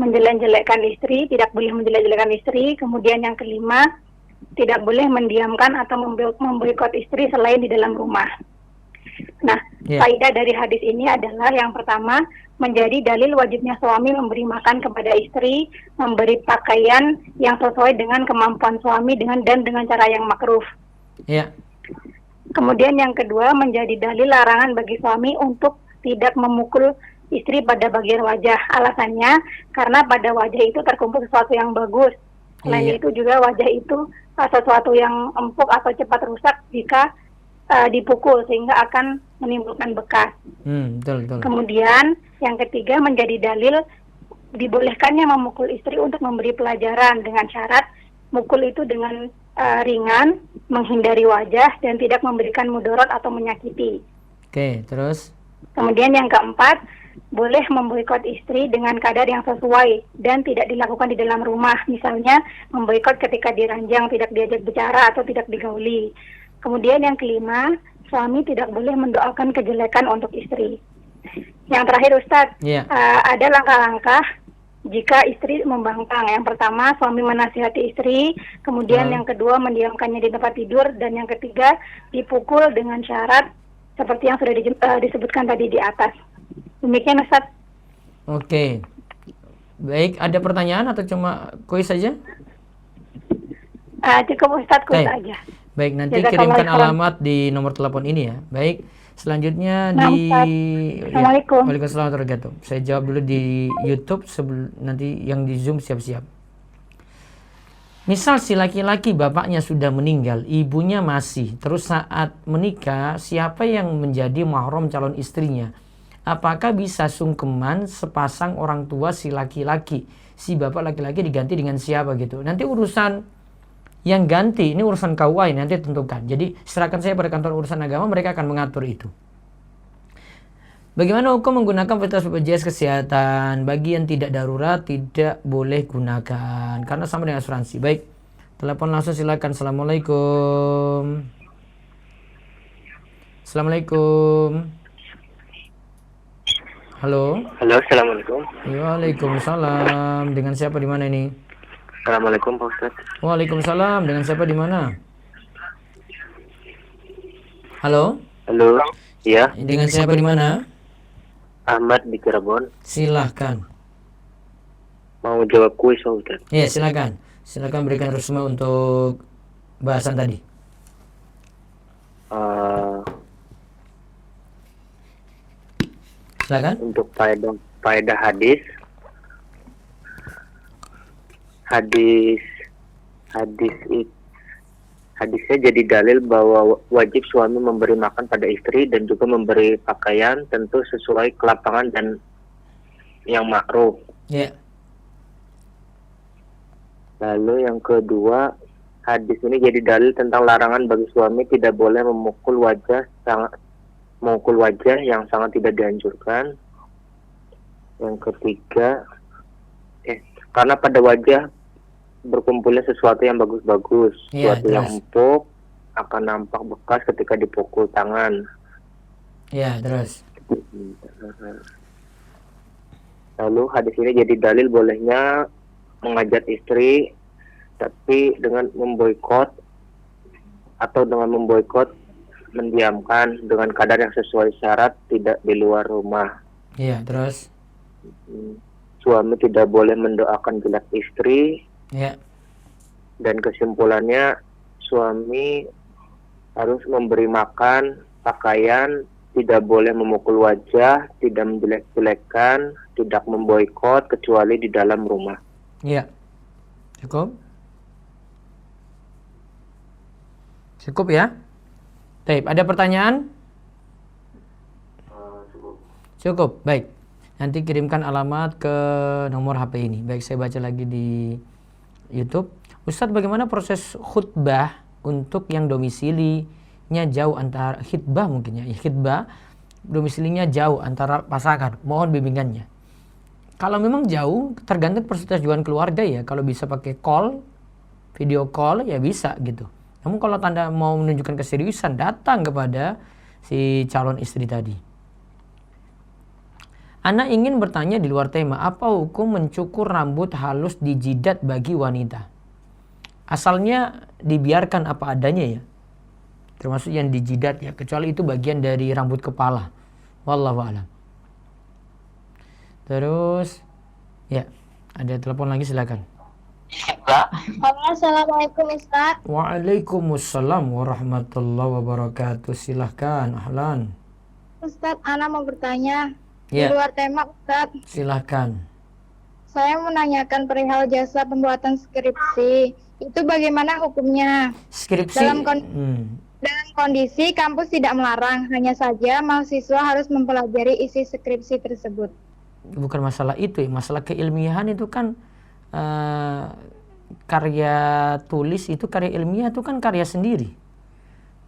menjelek-jelekkan istri, tidak boleh menjelek-jelekkan istri. Kemudian yang kelima tidak boleh mendiamkan atau memboikot istri selain di dalam rumah. Nah, faedah dari hadis ini adalah yang pertama, menjadi dalil wajibnya suami memberi makan kepada istri, memberi pakaian yang sesuai dengan kemampuan suami dan dengan cara yang makruh. Ya. Kemudian yang kedua, menjadi dalil larangan bagi suami untuk tidak memukul istri pada bagian wajah. Alasannya karena pada wajah itu terkumpul sesuatu yang bagus. Selain itu juga wajah itu sesuatu yang empuk atau cepat rusak jika dipukul sehingga akan menimbulkan bekas. Betul. Kemudian yang ketiga menjadi dalil dibolehkannya memukul istri untuk memberi pelajaran dengan syarat mukul itu dengan ringan, menghindari wajah dan tidak memberikan mudarat atau menyakiti. Oke, terus? Kemudian yang keempat, boleh memboikot istri dengan kadar yang sesuai dan tidak dilakukan di dalam rumah. Misalnya memboikot ketika diranjang, tidak diajak bicara atau tidak digauli. Kemudian yang kelima, suami tidak boleh mendoakan kejelekan untuk istri. Yang terakhir Ustadz, ada langkah-langkah jika istri membangkang. Yang pertama, suami menasihati istri, kemudian yang kedua mendiamkannya di tempat tidur, dan yang ketiga dipukul dengan syarat seperti yang sudah disebutkan tadi di atas. Demikian Ustadz. Oke. Baik, ada pertanyaan atau cuma kuis saja? Cukup Ustadz, kuis aja. Baik, nanti kirimkan alamat di nomor telepon ini ya. Baik, selanjutnya di Assalamualaikum. Waalaikumsalam warahmatullahi wabarakatuh. Saya jawab dulu di YouTube, nanti yang di Zoom siap-siap. Misal si laki-laki bapaknya sudah meninggal, ibunya masih, terus saat menikah siapa yang menjadi mahram calon istrinya? Apakah bisa sungkeman sepasang orang tua si laki-laki, si bapak laki-laki diganti dengan siapa gitu? Nanti urusan yang ganti, ini urusan KUA ini nanti tentukan. Jadi serahkan saya pada kantor urusan agama, mereka akan mengatur itu. Bagaimana hukum menggunakan fasilitas BPJS Kesehatan? Bagi yang tidak darurat tidak boleh gunakan karena sama dengan asuransi. Baik, telepon langsung silakan. Assalamualaikum. Assalamualaikum. Halo. Halo, assalamualaikum. Waalaikumsalam. Dengan siapa di mana ini? Assalamualaikum Pak Ustadz. Waalaikumsalam. Dengan siapa di mana? Halo. Halo. Iya. Dengan siapa di mana? Ahmad di Cirebon. Silahkan. Mau jawab kuis Pak Ustadz. Iya, silakan. Silakan berikan resume untuk bahasan tadi. Silakan. Untuk faedah hadisnya jadi dalil bahwa wajib suami memberi makan pada istri dan juga memberi pakaian tentu sesuai kelapangan dan yang ma'ruf. Ya. Lalu yang kedua, hadis ini jadi dalil tentang larangan bagi suami tidak boleh memukul wajah yang sangat tidak dianjurkan. Yang ketiga, karena pada wajah berkumpulnya sesuatu yang bagus-bagus, sesuatu yang empuk akan nampak bekas ketika dipukul tangan. Ya, terus. Lalu hadis ini jadi dalil bolehnya mengajak istri, tapi dengan memboikot mendiamkan dengan kadar yang sesuai syarat, tidak di luar rumah. Iya, terus. Suami tidak boleh mendoakan jelek istri. Ya. Dan kesimpulannya, suami harus memberi makan, pakaian, tidak boleh memukul wajah, tidak menjelek-jelekkan, tidak memboikot kecuali di dalam rumah. Iya. Cukup? Cukup ya? Baik, ada pertanyaan? Cukup, baik. Nanti kirimkan alamat ke nomor HP ini. Baik, saya baca lagi di YouTube. Ustadz, bagaimana proses khutbah untuk yang domisilinya jauh antara khutbah mungkin ya? Khutbah domisilinya jauh antara pasangan. Mohon bimbingannya. Kalau memang jauh, tergantung persetujuan keluarga ya. Kalau bisa pakai call, video call ya bisa gitu. Namun kalau Anda mau menunjukkan keseriusan, datang kepada si calon istri tadi. Ana ingin bertanya di luar tema, apa hukum mencukur rambut halus di jidat bagi wanita? Asalnya dibiarkan apa adanya ya, termasuk yang di jidat ya, kecuali itu bagian dari rambut kepala. Wallahu a'lam. Terus, ya, ada telepon lagi silakan. Assalamualaikum Ustaz. Waalaikumsalam warahmatullahi wabarakatuh. Silahkan, ahlan. Ustaz, Ana mau bertanya Ya. di luar tema Ustaz. Silahkan. Saya menanyakan perihal jasa pembuatan skripsi. Itu bagaimana hukumnya? Skripsi. Dalam kondisi kampus tidak melarang, hanya saja mahasiswa harus mempelajari isi skripsi tersebut. Bukan masalah itu ya, masalah keilmiahan itu kan karya tulis itu, karya ilmiah itu kan karya sendiri,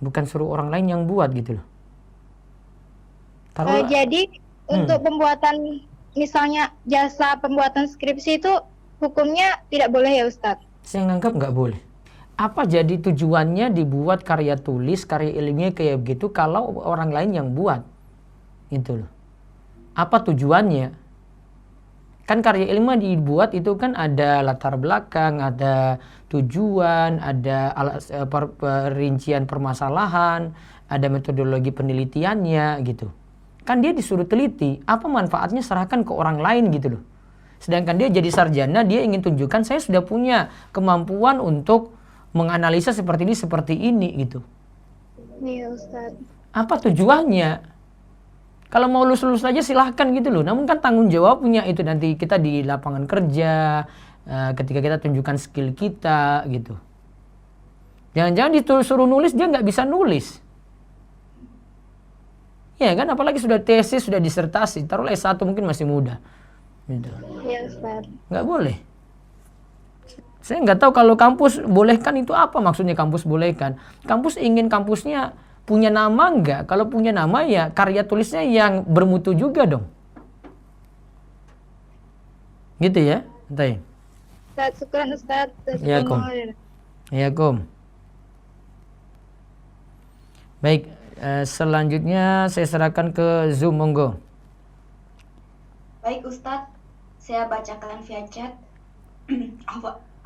bukan suruh orang lain yang buat gitu loh. Jadi untuk pembuatan, misalnya jasa pembuatan skripsi itu hukumnya tidak boleh ya Ustadz? Saya nganggap nggak boleh. Apa jadi tujuannya dibuat karya tulis, karya ilmiah kayak begitu kalau orang lain yang buat? Itu loh. Apa tujuannya? Kan karya ilmiah dibuat itu kan ada latar belakang, ada tujuan, ada perincian permasalahan, ada metodologi penelitiannya gitu. Kan dia disuruh teliti, apa manfaatnya serahkan ke orang lain gitu loh. Sedangkan dia jadi sarjana, dia ingin tunjukkan saya sudah punya kemampuan untuk menganalisa seperti ini gitu. Iya Ustaz. Apa tujuannya? Kalau mau lulus-lulus aja silahkan gitu loh. Namun kan tanggung jawabnya itu nanti kita di lapangan kerja, ketika kita tunjukkan skill kita gitu. Jangan-jangan disuruh nulis dia nggak bisa nulis. Ya kan, apalagi sudah tesis, sudah disertasi, taruhlah S1 mungkin masih muda. Gitu. Iya Ustaz. Nggak boleh. Saya nggak tahu kalau kampus bolehkan itu apa maksudnya kampus bolehkan. Kampus ingin kampusnya punya nama nggak? Kalau punya nama ya karya tulisnya yang bermutu juga dong. Gitu ya? Entah. Ustaz, syukran Ustaz. Ya, Kom. Ya, Kom. Baik, selanjutnya saya serahkan ke Zoom, monggo. Baik Ustadz, saya bacakan via chat.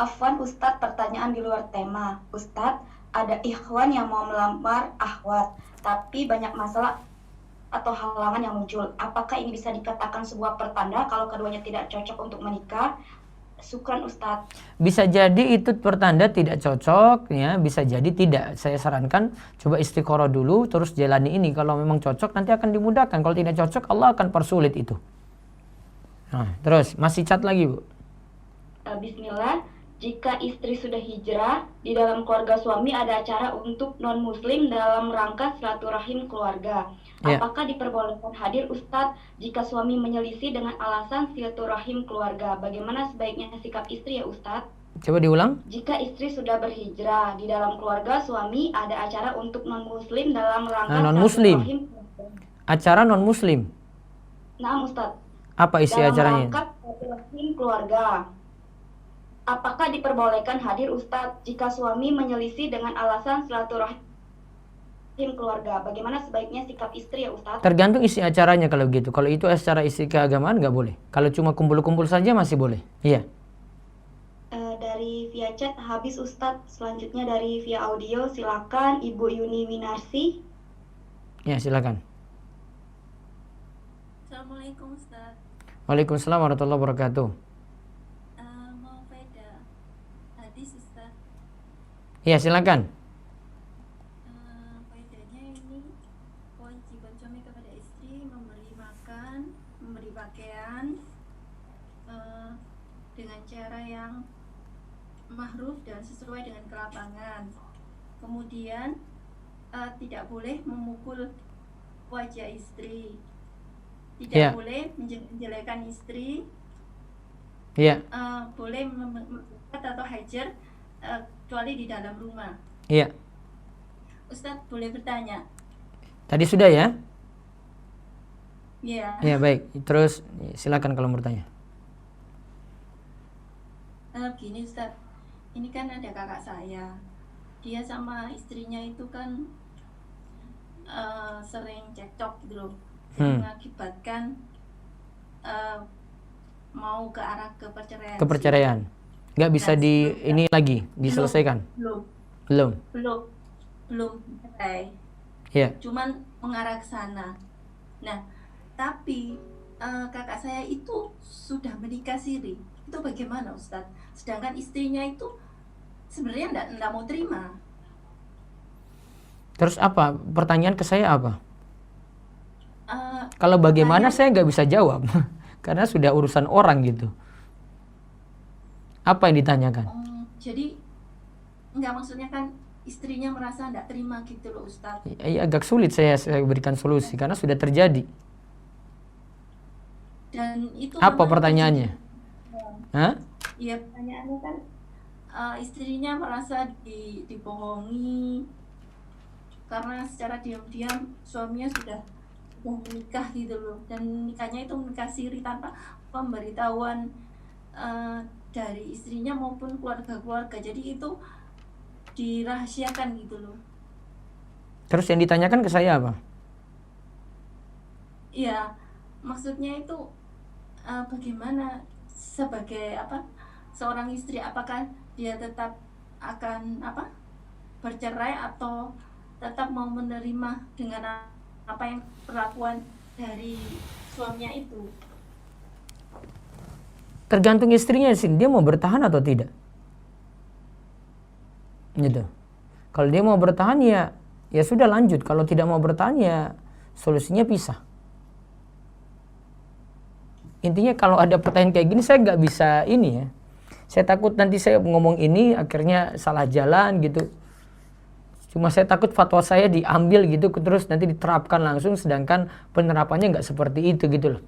Afwan Ustadz, pertanyaan di luar tema. Ustadz, ada ikhwan yang mau melamar akhwat, tapi banyak masalah atau halangan yang muncul. Apakah ini bisa dikatakan sebuah pertanda kalau keduanya tidak cocok untuk menikah? Syukran Ustadz. Bisa jadi itu pertanda tidak cocok, ya. Bisa jadi tidak. Saya sarankan coba istiqoroh dulu, terus jalani ini. Kalau memang cocok nanti akan dimudahkan. Kalau tidak cocok Allah akan persulit itu. Nah, terus masih chat lagi Bu. Bismillah. Jika istri sudah hijrah, di dalam keluarga suami ada acara untuk non-muslim dalam rangka silaturahim keluarga. Ya. Apakah diperbolehkan hadir Ustadz jika suami menyelisih dengan alasan silaturahim keluarga? Bagaimana sebaiknya sikap istri ya Ustadz? Coba diulang. Jika istri sudah berhijrah, di dalam keluarga suami ada acara untuk non-muslim dalam rangka non-muslim. silaturahim keluarga. Acara non-muslim. Nah Ustadz. Apa isi dalam acaranya? rangka silaturahim keluarga. Apakah diperbolehkan hadir Ustadz jika suami menyelisih dengan alasan silaturahim keluarga? Bagaimana sebaiknya sikap istri ya Ustadz? Tergantung isi acaranya kalau gitu. Kalau itu acara isi keagamaan nggak boleh. Kalau cuma kumpul-kumpul saja masih boleh. Iya. Dari via chat habis Ustadz. Selanjutnya dari via audio silakan Ibu Yuni Winarsi. Ya silakan. Assalamualaikum Ustadz. Waalaikumsalam warahmatullahi wabarakatuh. Mau beda hadis Ustadz. Iya silakan. Faedahnya ini kewajiban suami kepada istri memberi makan, memberi pakaian dengan cara yang ma'ruf dan sesuai dengan kelapangan. Kemudian tidak boleh memukul wajah istri. Tidak boleh menjelekan istri. Iya. Boleh membuat atau hajar kecuali di dalam rumah. Iya. Ustadz boleh bertanya? Tadi sudah ya? Iya. Iya baik. Terus silakan kalau mau bertanya. Gini Ustadz, ini kan ada kakak saya. Dia sama istrinya itu kan sering cekcok gitu loh. Mengakibatkan mau ke arah keperceraian. Keperceraian. Nggak bisa ini lagi diselesaikan. Belum. Cerai. Iya. Cuman mengarah ke sana. Nah, tapi kakak saya itu sudah menikah siri. Itu bagaimana Ustadz? Sedangkan istrinya itu sebenarnya enggak mau terima. Terus apa? Pertanyaan ke saya apa? Kalau bagaimana saya nggak bisa jawab. Karena sudah urusan orang gitu. Apa yang ditanyakan? Jadi enggak, maksudnya kan istrinya merasa enggak terima gitu loh Ustadz. Ya, agak sulit saya berikan solusi karena sudah terjadi. Dan itu apa pertanyaannya? Hah? Iya, pertanyaannya kan istrinya merasa dibohongi karena secara diam-diam suaminya sudah menikah gitu loh, dan nikahnya itu menikah siri tanpa pemberitahuan dari istrinya maupun keluarga-keluarga. Jadi itu dirahasiakan gitu loh. Terus yang ditanyakan ke saya apa? Iya, maksudnya itu bagaimana sebagai seorang istri, apakah dia tetap akan bercerai atau tetap mau menerima dengan apa yang perlakuan dari suaminya itu? Tergantung istrinya sih, dia mau bertahan atau tidak. Gitu. Kalau dia mau bertahan ya sudah lanjut. Kalau tidak mau bertahan ya solusinya pisah. Intinya kalau ada pertanyaan kayak gini saya nggak bisa ini ya. Saya takut nanti saya ngomong ini akhirnya salah jalan gitu. Cuma saya takut fatwa saya diambil gitu terus nanti diterapkan langsung sedangkan penerapannya nggak seperti itu gitu loh.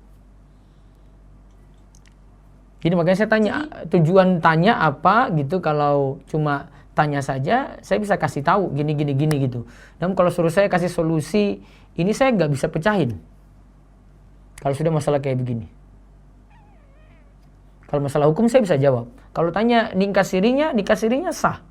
Jadi makanya saya tanya tujuan tanya apa gitu. Kalau cuma tanya saja saya bisa kasih tahu gini gitu. Namun kalau suruh saya kasih solusi ini saya nggak bisa pecahin. Kalau sudah masalah kayak begini. Kalau masalah hukum saya bisa jawab. Kalau tanya nikah sirinya sah.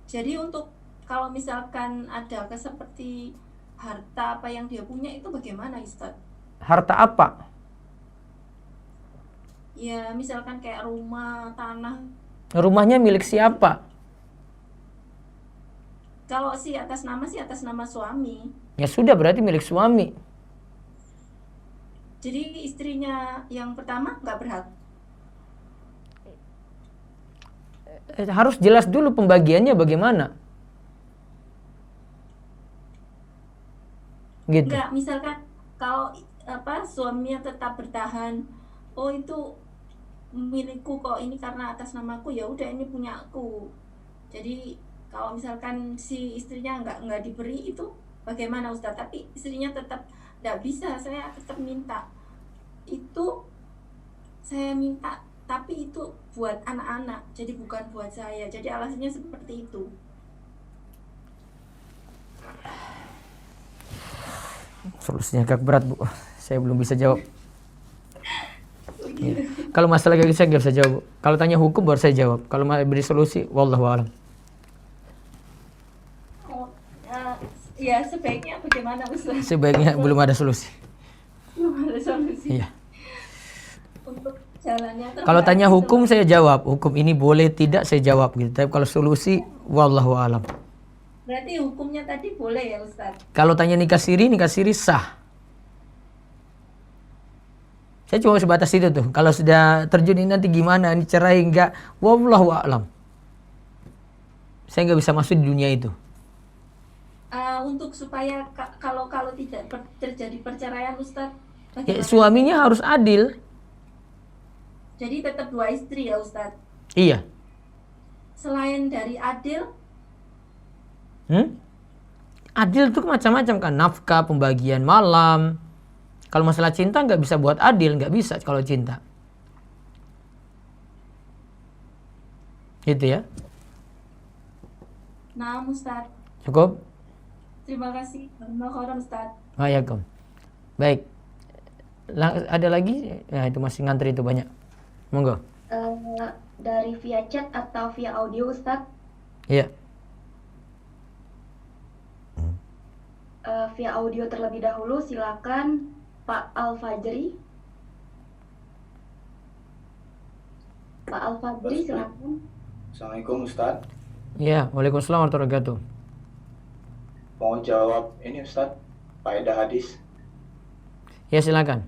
Jadi untuk kalau misalkan ada seperti harta apa yang dia punya itu bagaimana Ustaz? Harta apa? Ya misalkan kayak rumah, tanah. Rumahnya milik siapa? Kalau atas nama suami. Ya sudah berarti milik suami. Jadi istrinya yang pertama nggak berhak? Harus jelas dulu pembagiannya bagaimana. Gitu. Enggak, misalkan kalau suaminya tetap bertahan, oh itu milikku kok, ini karena atas namaku, ya udah ini punya aku. Jadi kalau misalkan si istrinya nggak diberi itu bagaimana Ustaz? Tapi istrinya tetap nggak bisa, saya tetap minta. Itu saya minta, tapi itu buat anak-anak, jadi bukan buat saya. Jadi alasannya seperti itu. Solusinya agak berat Bu, saya belum bisa jawab. Ya. Kalau masalah kayak gitu saya nggak bisa jawab. Kalau tanya hukum baru saya jawab. Kalau mau beri solusi, wallahu a'lam. Ya sebaiknya bagaimana Ustaz? Sebaiknya belum ada solusi. Belum ada solusi. Iya. Untuk jalannya. Kalau tanya hukum saya jawab, hukum ini boleh tidak saya jawab gitu. Tapi kalau solusi, wallahu a'lam. Berarti hukumnya tadi boleh ya Ustaz? Kalau tanya nikah siri sah. Saya cuma sebatas itu tuh. Kalau sudah terjun ini nanti gimana? Ini cerai enggak? Wallahu a'lam. Saya nggak bisa masuk di dunia itu. Untuk supaya kalau tidak terjadi perceraian Ustaz, suaminya harus adil. Jadi tetap 2 istri ya Ustaz? Iya. Selain dari adil? Adil itu macam-macam kan. Nafkah, pembagian malam. Kalau masalah cinta nggak bisa buat adil, nggak bisa kalau cinta. Gitu ya. Nah Ustaz. Cukup? Terima kasih. Terima Ustaz. Waalaikumsalam. Baik. Ada lagi? Ya itu masih ngantri itu banyak. Monggo. Dari via chat atau via audio Ustaz? Iya. Via audio terlebih dahulu silakan Pak Al-Fajri. Pak Al-Fajri silakan. Assalamualaikum Ustaz. Iya, waalaikumsalam warahmatullahi wabarakatuh. Mau jawab ini Ustaz, faedah hadis. Ya silakan.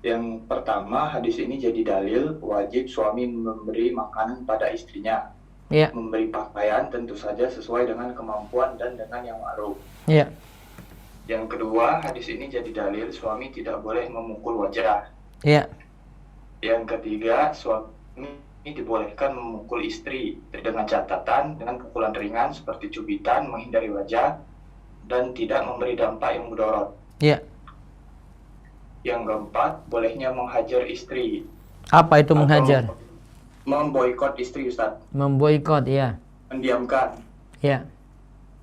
Yang pertama, hadis ini jadi dalil wajib suami memberi makanan pada istrinya. Iya. Memberi pakaian tentu saja sesuai dengan kemampuan dan dengan yang ma'ruf. Iya. Yang kedua, hadis ini jadi dalil suami tidak boleh memukul wajah. Iya. Yang ketiga, suami dibolehkan memukul istri dengan catatan dengan pukulan ringan seperti cubitan, menghindari wajah, dan tidak memberi dampak yang mudarat. Iya. Yang keempat, bolehnya menghajar istri. Apa itu menghajar? Memboikot istri, Ustaz. Memboikot, ya. Mendiamkan. Ya.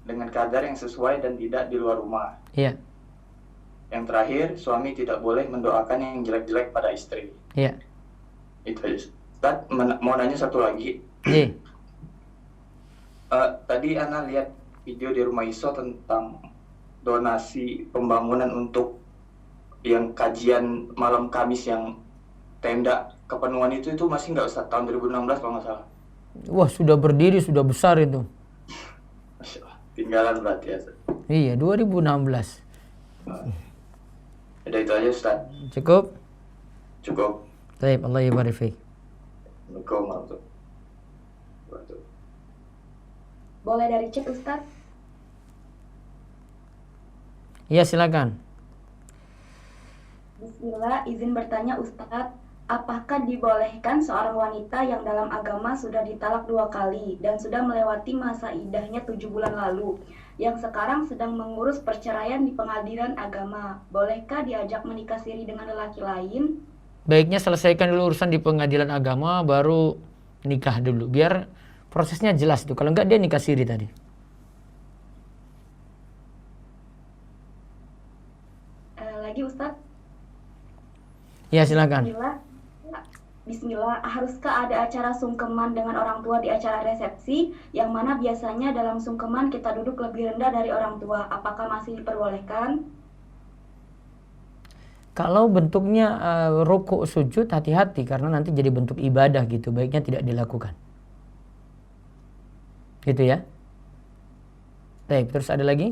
Dengan kadar yang sesuai dan tidak di luar rumah. Ya. Yang terakhir, suami tidak boleh mendoakan yang jelek-jelek pada istri. Ya. Itu aja. Ustaz, mau nanya satu lagi. Iya. Tadi Ana lihat video di Rumah Iso tentang donasi pembangunan untuk yang kajian malam Kamis yang tenda kepenuhan itu masih nggak Ustaz, tahun 2016 kalau nggak salah. Wah, sudah berdiri, sudah besar itu. Masya Allah, tinggalan berarti ya Ustaz. Iya, 2016. Udah itu aja Ustaz. Cukup? Cukup. Baik, Allah yabarik fiik. Assalamualaikum warahmatullahi wabarakatuh. Boleh dari chat Ustadz? Iya, silakan. Bismillah, izin bertanya Ustadz, apakah dibolehkan seorang wanita yang dalam agama sudah ditalak 2 kali dan sudah melewati masa iddahnya 7 bulan lalu, yang sekarang sedang mengurus perceraian di pengadilan agama, bolehkah diajak menikah siri dengan lelaki lain? Baiknya selesaikan dulu urusan di pengadilan agama, baru nikah dulu, biar prosesnya jelas itu. Kalau enggak dia nikah siri tadi. Lagi Ustadz? Ya, silakan. Bismillah, haruskah ada acara sungkeman dengan orang tua di acara resepsi, yang mana biasanya dalam sungkeman kita duduk lebih rendah dari orang tua? Apakah masih diperbolehkan? Kalau bentuknya rukuk sujud, hati-hati karena nanti jadi bentuk ibadah gitu. Baiknya tidak dilakukan. Gitu ya. Baik, terus ada lagi?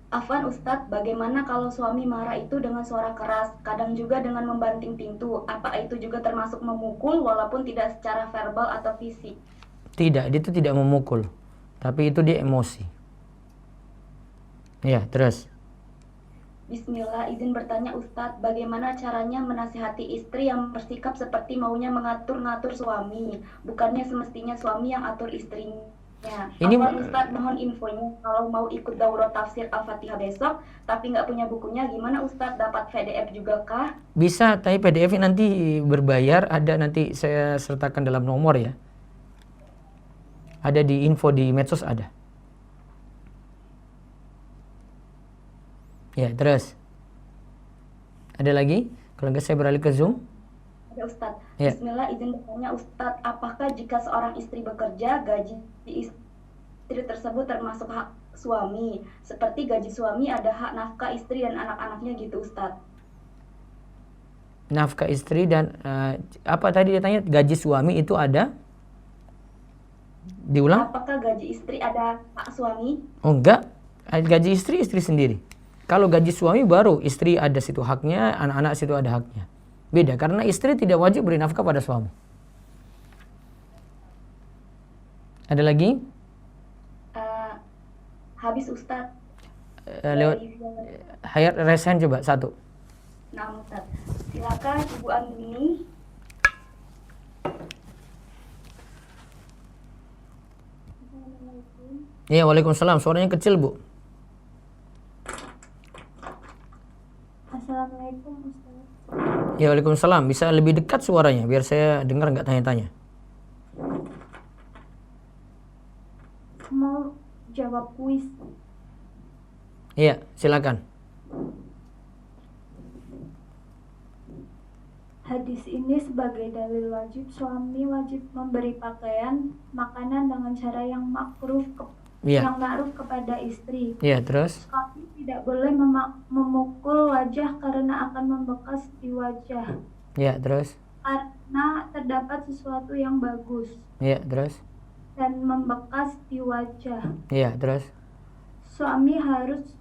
Afwan Ustadz, bagaimana kalau suami marah itu dengan suara keras, kadang juga dengan membanting pintu? Apa itu juga termasuk memukul walaupun tidak secara verbal atau fisik? Tidak, itu tidak memukul. Tapi itu dia emosi. Ya, terus. Bismillah, izin bertanya Ustadz, bagaimana caranya menasihati istri yang bersikap seperti maunya mengatur-ngatur suami, bukannya semestinya suami yang atur istrinya? Ini Ustadz, mohon infonya, kalau mau ikut daurah tafsir Al-Fatihah besok, tapi nggak punya bukunya, gimana Ustadz, dapat PDF juga kah? Bisa, tapi PDF nanti berbayar, ada nanti saya sertakan dalam nomor ya. Ada di info di medsos ada. Ya, terus. Ada lagi? Kalau enggak saya beralih ke Zoom. Ada Ustadz. Ya. Bismillah, izin bertanya Ustadz, apakah jika seorang istri bekerja, gaji istri tersebut termasuk hak suami? Seperti gaji suami ada hak nafkah istri dan anak-anaknya gitu Ustadz. Nafkah istri dan apa tadi dia tanya, gaji suami itu ada? Diulang? Apakah gaji istri ada hak suami? Oh enggak, gaji istri sendiri. Kalau gaji suami baru istri ada situ haknya, anak-anak situ ada haknya. Beda, karena istri tidak wajib beri nafkah pada suami. Ada lagi? Habis Ustadz. Lewat Hayat resen coba satu. Nah Ustadz, silakan Ibu Andini. Iya, waalaikumsalam. Suaranya kecil, Bu. Assalamualaikum Ustaz. Ya, waalaikumsalam. Bisa lebih dekat suaranya biar saya dengar nggak tanya-tanya. Mau jawab kuis. Iya, silakan. Hadis ini sebagai dalil wajib suami wajib memberi pakaian, makanan dengan cara yang yang ma'ruf kepada istri. Iya, terus? Suami tidak boleh memukul wajah karena akan membekas di wajah. Iya, terus? Karena terdapat sesuatu yang bagus. Iya, terus? Dan membekas di wajah. Iya, terus? Suami harus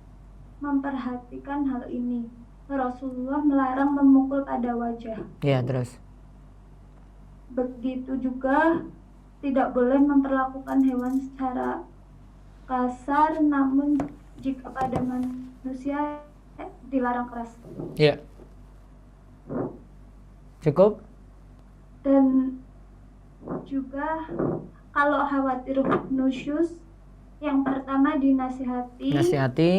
memperhatikan hal ini. Rasulullah melarang memukul pada wajah. Iya, terus? Begitu juga tidak boleh memperlakukan hewan secara kasar, namun jika pada manusia dilarang keras. Iya. Cukup? Dan juga kalau khawatir nusyus, yang pertama dinasihati. Nasihati.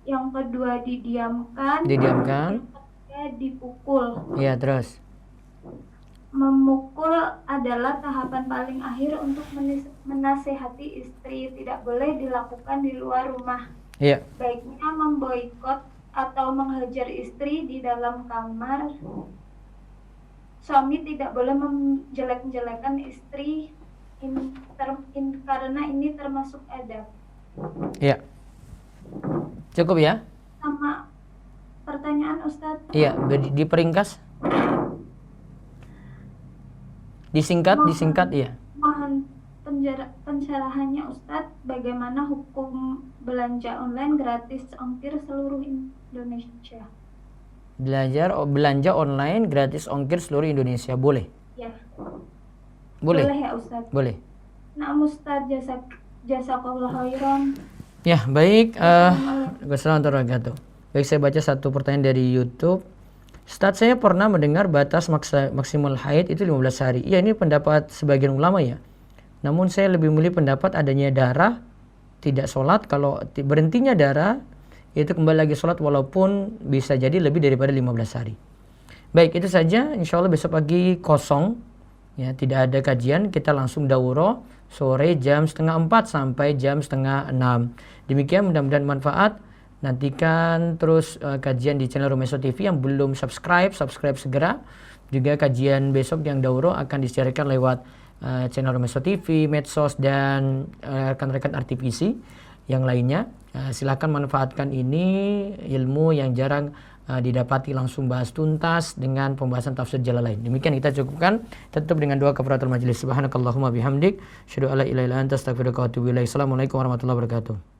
Yang kedua didiamkan. Didiamkan. Yang ketiga dipukul. Iya, terus? Memukul adalah tahapan paling akhir untuk menasehati istri. Tidak boleh dilakukan di luar rumah. Iya. Baiknya memboikot atau menghajar istri di dalam kamar. suami tidak boleh menjelek-jelekan istri karena ini termasuk adab. Iya. Cukup ya? Sama pertanyaan Ustadz. Iya, diperingkas. Disingkat, iya. Mohon pencerahannya Ustadz, bagaimana hukum belanja online gratis ongkir seluruh Indonesia? Belanja online gratis ongkir seluruh Indonesia, boleh? Ya. Boleh ya Ustadz? Boleh. Nah Ustadz, jazakallah khairan. Ya, baik. Wassalamualaikum warahmatullahi wabarakatuh. Baik, saya baca satu pertanyaan dari YouTube. Ustadz, saya pernah mendengar batas maksimal haid itu 15 hari. Iya, ini pendapat sebagian ulama ya. Namun saya lebih memilih pendapat adanya darah, tidak sholat. Kalau berhentinya darah, itu kembali lagi sholat walaupun bisa jadi lebih daripada 15 hari. Baik, itu saja. Insya Allah besok pagi kosong. Ya, tidak ada kajian. Kita langsung dauro sore jam 3:30 sampai jam 5:30. Demikian, mudah-mudahan manfaat. Nantikan terus kajian di channel Romeso TV. Yang belum subscribe segera. Juga kajian besok yang dauro akan disiarkan lewat channel Romeso TV, medsos, dan rekan-rekan RTVC yang lainnya. Silakan manfaatkan ini ilmu yang jarang didapati langsung bahas tuntas dengan pembahasan tafsir Jalalain. Demikian kita cukupkan. Tutup dengan doa kafaratul majelis. Subhanakallahumma bihamdik, asyhadu alla ilaha illa anta, astaghfiruka wa atubu ilaik. Assalamualaikum warahmatullahi wabarakatuh.